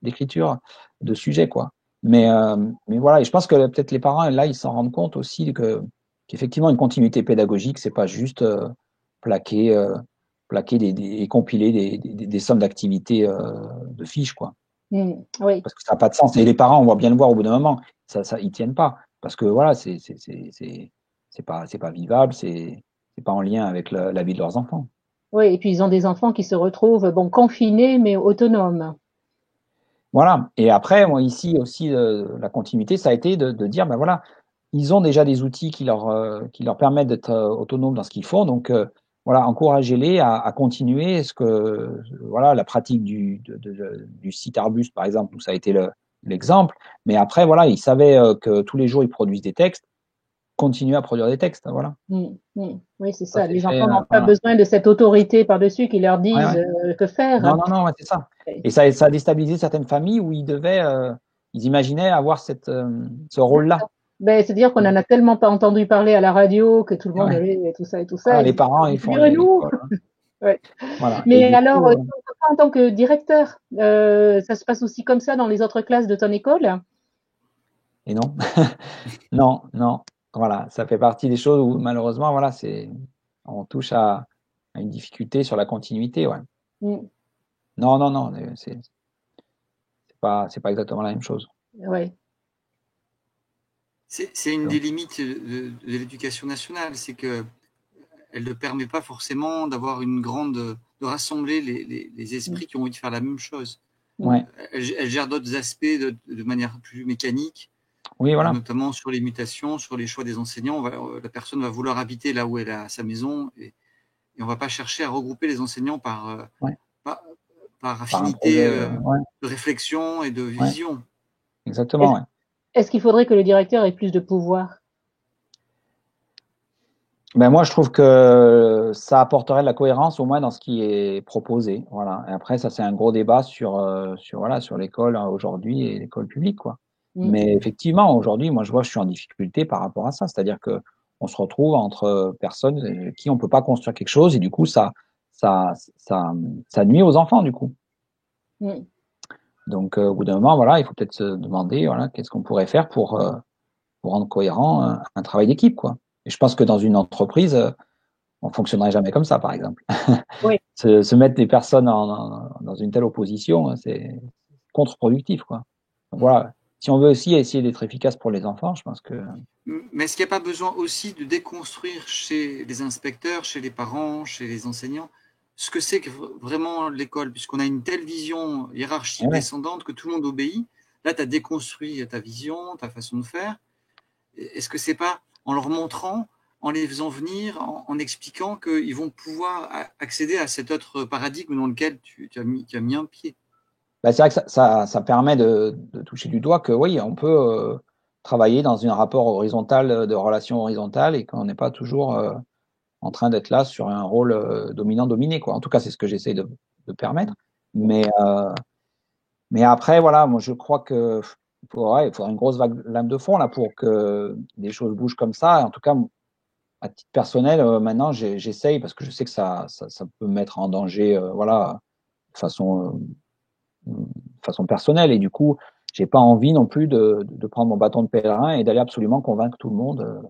d'écriture, de sujet, quoi. Mais voilà, et je pense que peut-être les parents, là, ils s'en rendent compte aussi qu'effectivement, une continuité pédagogique, c'est pas juste plaquer, plaquer et compiler des sommes d'activités de fiches, quoi. Mm. Oui, Parce que ça n'a pas de sens. Et les parents, on voit bien le voir au bout d'un moment, ils tiennent pas. Parce que voilà, c'est pas vivable, c'est pas en lien avec la vie de leurs enfants. oui, et puis ils ont des enfants qui se retrouvent, bon, confinés, mais autonomes. Voilà. Et après, moi, ici aussi, la continuité, ça a été de dire, ben voilà, ils ont déjà des outils qui leur permettent d'être autonomes dans ce qu'ils font. Donc, voilà, encouragez-les à continuer voilà, la pratique du site Arbus, par exemple, où ça a été l'exemple. Mais après, voilà, ils savaient que tous les jours, ils produisent des textes. Continuer à produire des textes, voilà. Mm, mm. Oui, c'est Ça ça. s'est Les fait, enfants n'ont pas voilà. besoin de cette autorité par-dessus qui leur Ouais, dise ouais. que faire. Non, ouais, c'est ça. Oui. Et ça a déstabilisé certaines familles où ils imaginaient avoir ce rôle-là. Ben, c'est-à-dire qu'on en a tellement pas entendu parler à la radio que tout le monde Ouais. allait et tout ça et tout ça. Voilà, Ils les se disent, parents, ils font figurez-nous. l'école. Ouais. Voilà. Et Mais du alors, coup, toi, en tant que directeur, ça se passe aussi comme ça dans les autres classes de ton école? et non, non. Voilà, ça fait partie des choses où malheureusement, voilà, on touche à une difficulté sur la continuité, ouais. Mm, Non, c'est pas exactement la même chose. ouais. C'est une des limites de l'éducation nationale, c'est que elle ne permet pas forcément d'avoir de rassembler les Mm, esprits qui ont envie de faire la même chose. mm, Ouais. Elle gère d'autres aspects de manière plus mécanique, Oui, voilà. notamment sur les mutations, sur les choix des enseignants. La personne va vouloir habiter là où elle a sa maison et on ne va pas chercher à regrouper les enseignants Ouais. par, par Par un affinité projet, ouais, de réflexion et de ouais, vision. exactement, Est-ce, ouais. est-ce qu'il faudrait que le directeur ait plus de pouvoir? Ben moi, je trouve que ça apporterait de la cohérence au moins dans ce qui est proposé. Voilà. Et après, ça, c'est un gros débat sur l'école aujourd'hui et l'école publique, quoi. Mm. Mais effectivement, aujourd'hui, moi, je vois, je suis en difficulté par rapport à ça. C'est-à-dire que on se retrouve entre personnes qui on peut pas construire quelque chose et du coup, ça, ça, ça nuit aux enfants, du coup. Mm. Donc, au bout d'un moment, voilà, il faut peut-être se demander, voilà, qu'est-ce qu'on pourrait faire pour rendre cohérent un travail d'équipe, quoi. Et je pense que dans une entreprise, on fonctionnerait jamais comme ça, par exemple. Oui. Se mettre des personnes dans une telle opposition, hein, c'est contre-productif, quoi. Donc, voilà. Si on veut aussi essayer d'être efficace pour les enfants, je pense que. Mais est-ce qu'il n'y a pas besoin aussi de déconstruire chez les inspecteurs, chez les parents, chez les enseignants, ce que c'est que vraiment l'école, puisqu'on a une telle vision hiérarchique Ouais. descendante que tout le monde obéit. Là, tu as déconstruit ta vision, ta façon de faire. Est-ce que c'est pas en leur montrant, en les faisant venir, en expliquant qu'ils vont pouvoir accéder à cet autre paradigme dans lequel tu as mis un pied? Bah, c'est vrai que ça permet de toucher du doigt que oui, on peut travailler dans un rapport horizontal, de relations horizontales et qu'on n'est pas toujours en train d'être là sur un rôle dominant-dominé, quoi. En tout cas, c'est ce que j'essaie de permettre. Mais après, voilà, moi, je crois que il faudrait une grosse lame de fond là pour que des choses bougent comme ça. En tout cas, à titre personnel, maintenant, j'essaye parce que je sais que ça peut me mettre en danger, voilà, de façon personnelle. Et du coup, j'ai pas envie non plus de prendre mon bâton de pèlerin et d'aller absolument convaincre tout le monde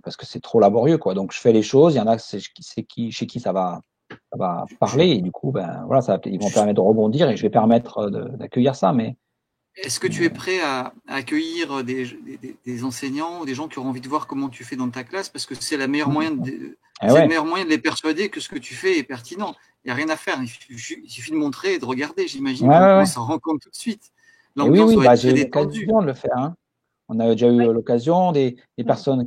parce que c'est trop laborieux, quoi. Donc, je fais les choses. Il y en a, chez qui ça va parler et du coup, ben voilà, ils vont permettre de rebondir et je vais permettre d'accueillir ça. Est-ce que tu es prêt à accueillir des enseignants ou des gens qui auront envie de voir comment tu fais dans ta classe? Parce que c'est le meilleur moyen ouais. de les persuader que ce que tu fais est pertinent. Il n'y a rien à faire. Il suffit de montrer et de regarder. J'imagine qu'on Ouais. s'en rend compte tout de suite. Et oui, L'ambiance oui, doit bah, être j'ai très eu détendue. l'occasion de le faire, hein. On a déjà eu Oui. l'occasion, des personnes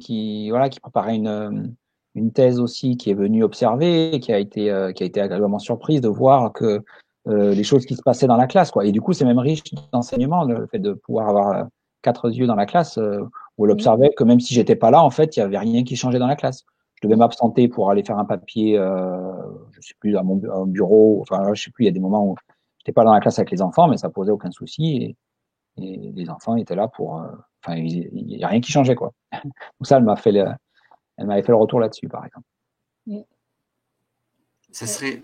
voilà, qui préparaient une thèse aussi, qui est venue observer, et qui a été agréablement surprise de voir que les choses qui se passaient dans la classe, quoi. Et du coup, c'est même riche d'enseignement, le fait de pouvoir avoir quatre yeux dans la classe, où elle Mm. observait que même si j'étais pas là, en fait, il y avait rien qui changeait dans la classe. Je devais m'absenter pour aller faire un papier, je sais plus, à mon bureau, enfin, je sais plus, il y a des moments où j'étais pas dans la classe avec les enfants, mais ça posait aucun souci. Et les enfants étaient là pour. Enfin, il n'y a rien qui changeait, quoi. Donc ça, elle m'avait fait le retour là-dessus, par exemple. Mm. Ça serait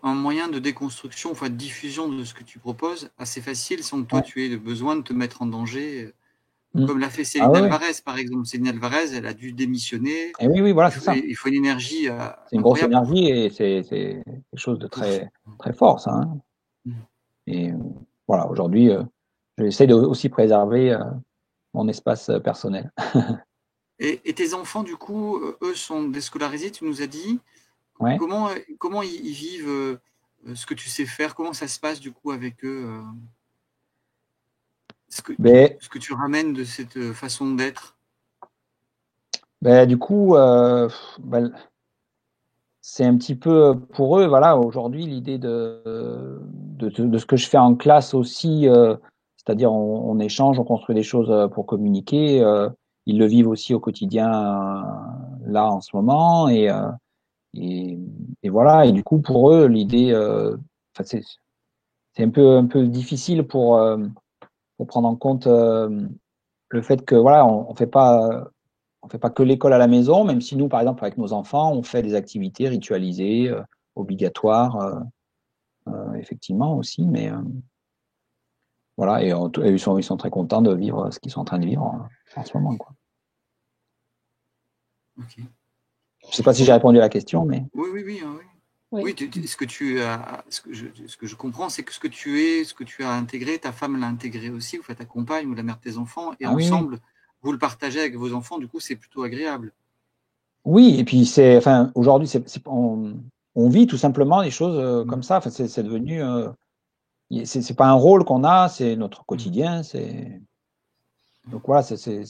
un moyen de déconstruction, enfin de diffusion de ce que tu proposes assez facile sans que toi Ouais. tu aies besoin de te mettre en danger. Mm. Comme l'a fait Ah Céline oui, oui. Alvarez, par exemple. Céline Alvarez, elle a dû démissionner. Et oui, oui, voilà, c'est ça. Il faut une énergie C'est une grosse incroyable. énergie et c'est quelque chose de très, très fort, ça, hein. Et voilà, aujourd'hui, j'essaie de aussi préserver mon espace personnel. Et tes enfants, du coup, eux sont déscolarisés, tu nous as dit. Ouais. Comment ils vivent ce que tu sais faire? Comment ça se passe, du coup, avec eux Mais, ce que tu ramènes de cette façon d'être? du coup, c'est un petit peu pour eux, voilà, aujourd'hui, l'idée de ce que je fais en classe aussi, c'est-à-dire on échange, on construit des choses pour communiquer. Ils le vivent aussi au quotidien là en ce moment et, et voilà. Et du coup, pour eux, l'idée, enfin, c'est un peu difficile pour prendre en compte le fait que voilà, on fait pas que l'école à la maison, même si nous, par exemple, avec nos enfants, on fait des activités ritualisées, obligatoires, effectivement aussi. Mais voilà, et ils sont très contents de vivre ce qu'ils sont en train de vivre en ce moment, quoi. Okay. Je sais pas si j'ai répondu à la question, mais Oui. Oui. Oui, ce que je comprends, c'est que ce que tu as intégré, ta femme l'a intégré aussi, ou ta compagne ou la mère de tes enfants, et ah oui, oui. ensemble, vous le partagez avec vos enfants, du coup, c'est plutôt agréable. Oui, et puis enfin, aujourd'hui, on vit tout simplement des choses comme ça. Enfin, c'est devenu, c'est pas un rôle qu'on a, c'est notre quotidien. Donc voilà, il n'y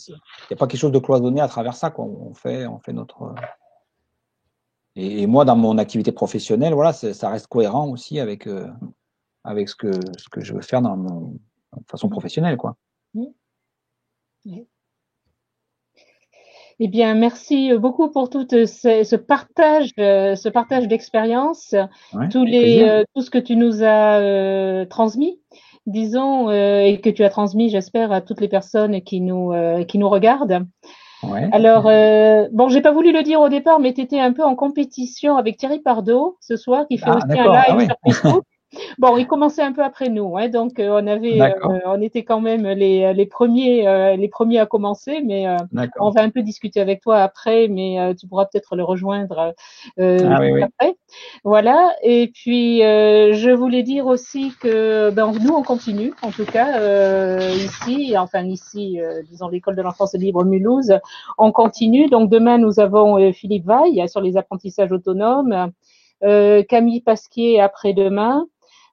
a pas quelque chose de cloisonné à travers ça, quoi. On fait notre. Et moi, dans mon activité professionnelle, voilà, ça reste cohérent aussi avec ce que je veux faire dans mon façon professionnelle, quoi. Mm. Oui. Eh bien, merci beaucoup pour tout ce partage d'expérience, Ouais, avec plaisir. tout ce que tu nous as transmis, disons, et que tu as transmis, j'espère, à toutes les personnes qui nous regardent. Ouais. Alors, bon, j'ai pas voulu le dire au départ, mais tu étais un peu en compétition avec Thierry Pardo ce soir, qui fait Ah, aussi un d'accord. Ah live oui. sur Facebook. Bon, il commençait un peu après nous, hein, donc D'accord. on était quand même les premiers à commencer, mais on D'accord. va un peu discuter avec toi après, mais tu pourras peut-être le rejoindre Ah oui, juste oui. après. Voilà. Et puis je voulais dire aussi que ben, nous on continue, en tout cas ici, disons l'école de l'enfance libre Mulhouse, on continue. Donc demain nous avons Philippe Vaille sur les apprentissages autonomes, Camille Pasquier après-demain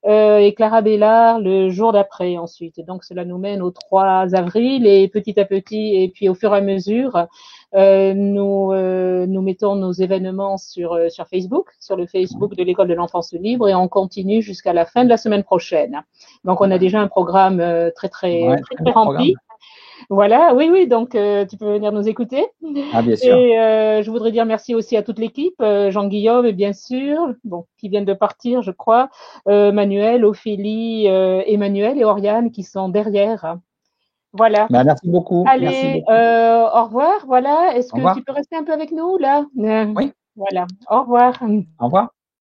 et Clara Bellard le jour d'après ensuite. Donc cela nous mène au 3 avril et petit à petit et puis au fur et à mesure, nous mettons nos événements sur Facebook, sur le Ouais. Facebook de l'école de l'enfance libre et on continue jusqu'à la fin de la semaine prochaine. Donc on a déjà un programme Ouais, très très très beau programme. rempli. Voilà, oui, oui, donc tu peux venir nous écouter. Ah, bien sûr. Et je voudrais dire merci aussi à toute l'équipe, Jean-Guillaume, bien sûr, bon, qui viennent de partir, je crois, Manuel, Ophélie, Emmanuel et Oriane qui sont derrière. Voilà. Bah, merci beaucoup. Merci Allez, beaucoup. au revoir. Voilà. Est-ce Au que revoir. tu peux rester un peu avec nous là? Oui, Voilà. Au revoir. au revoir.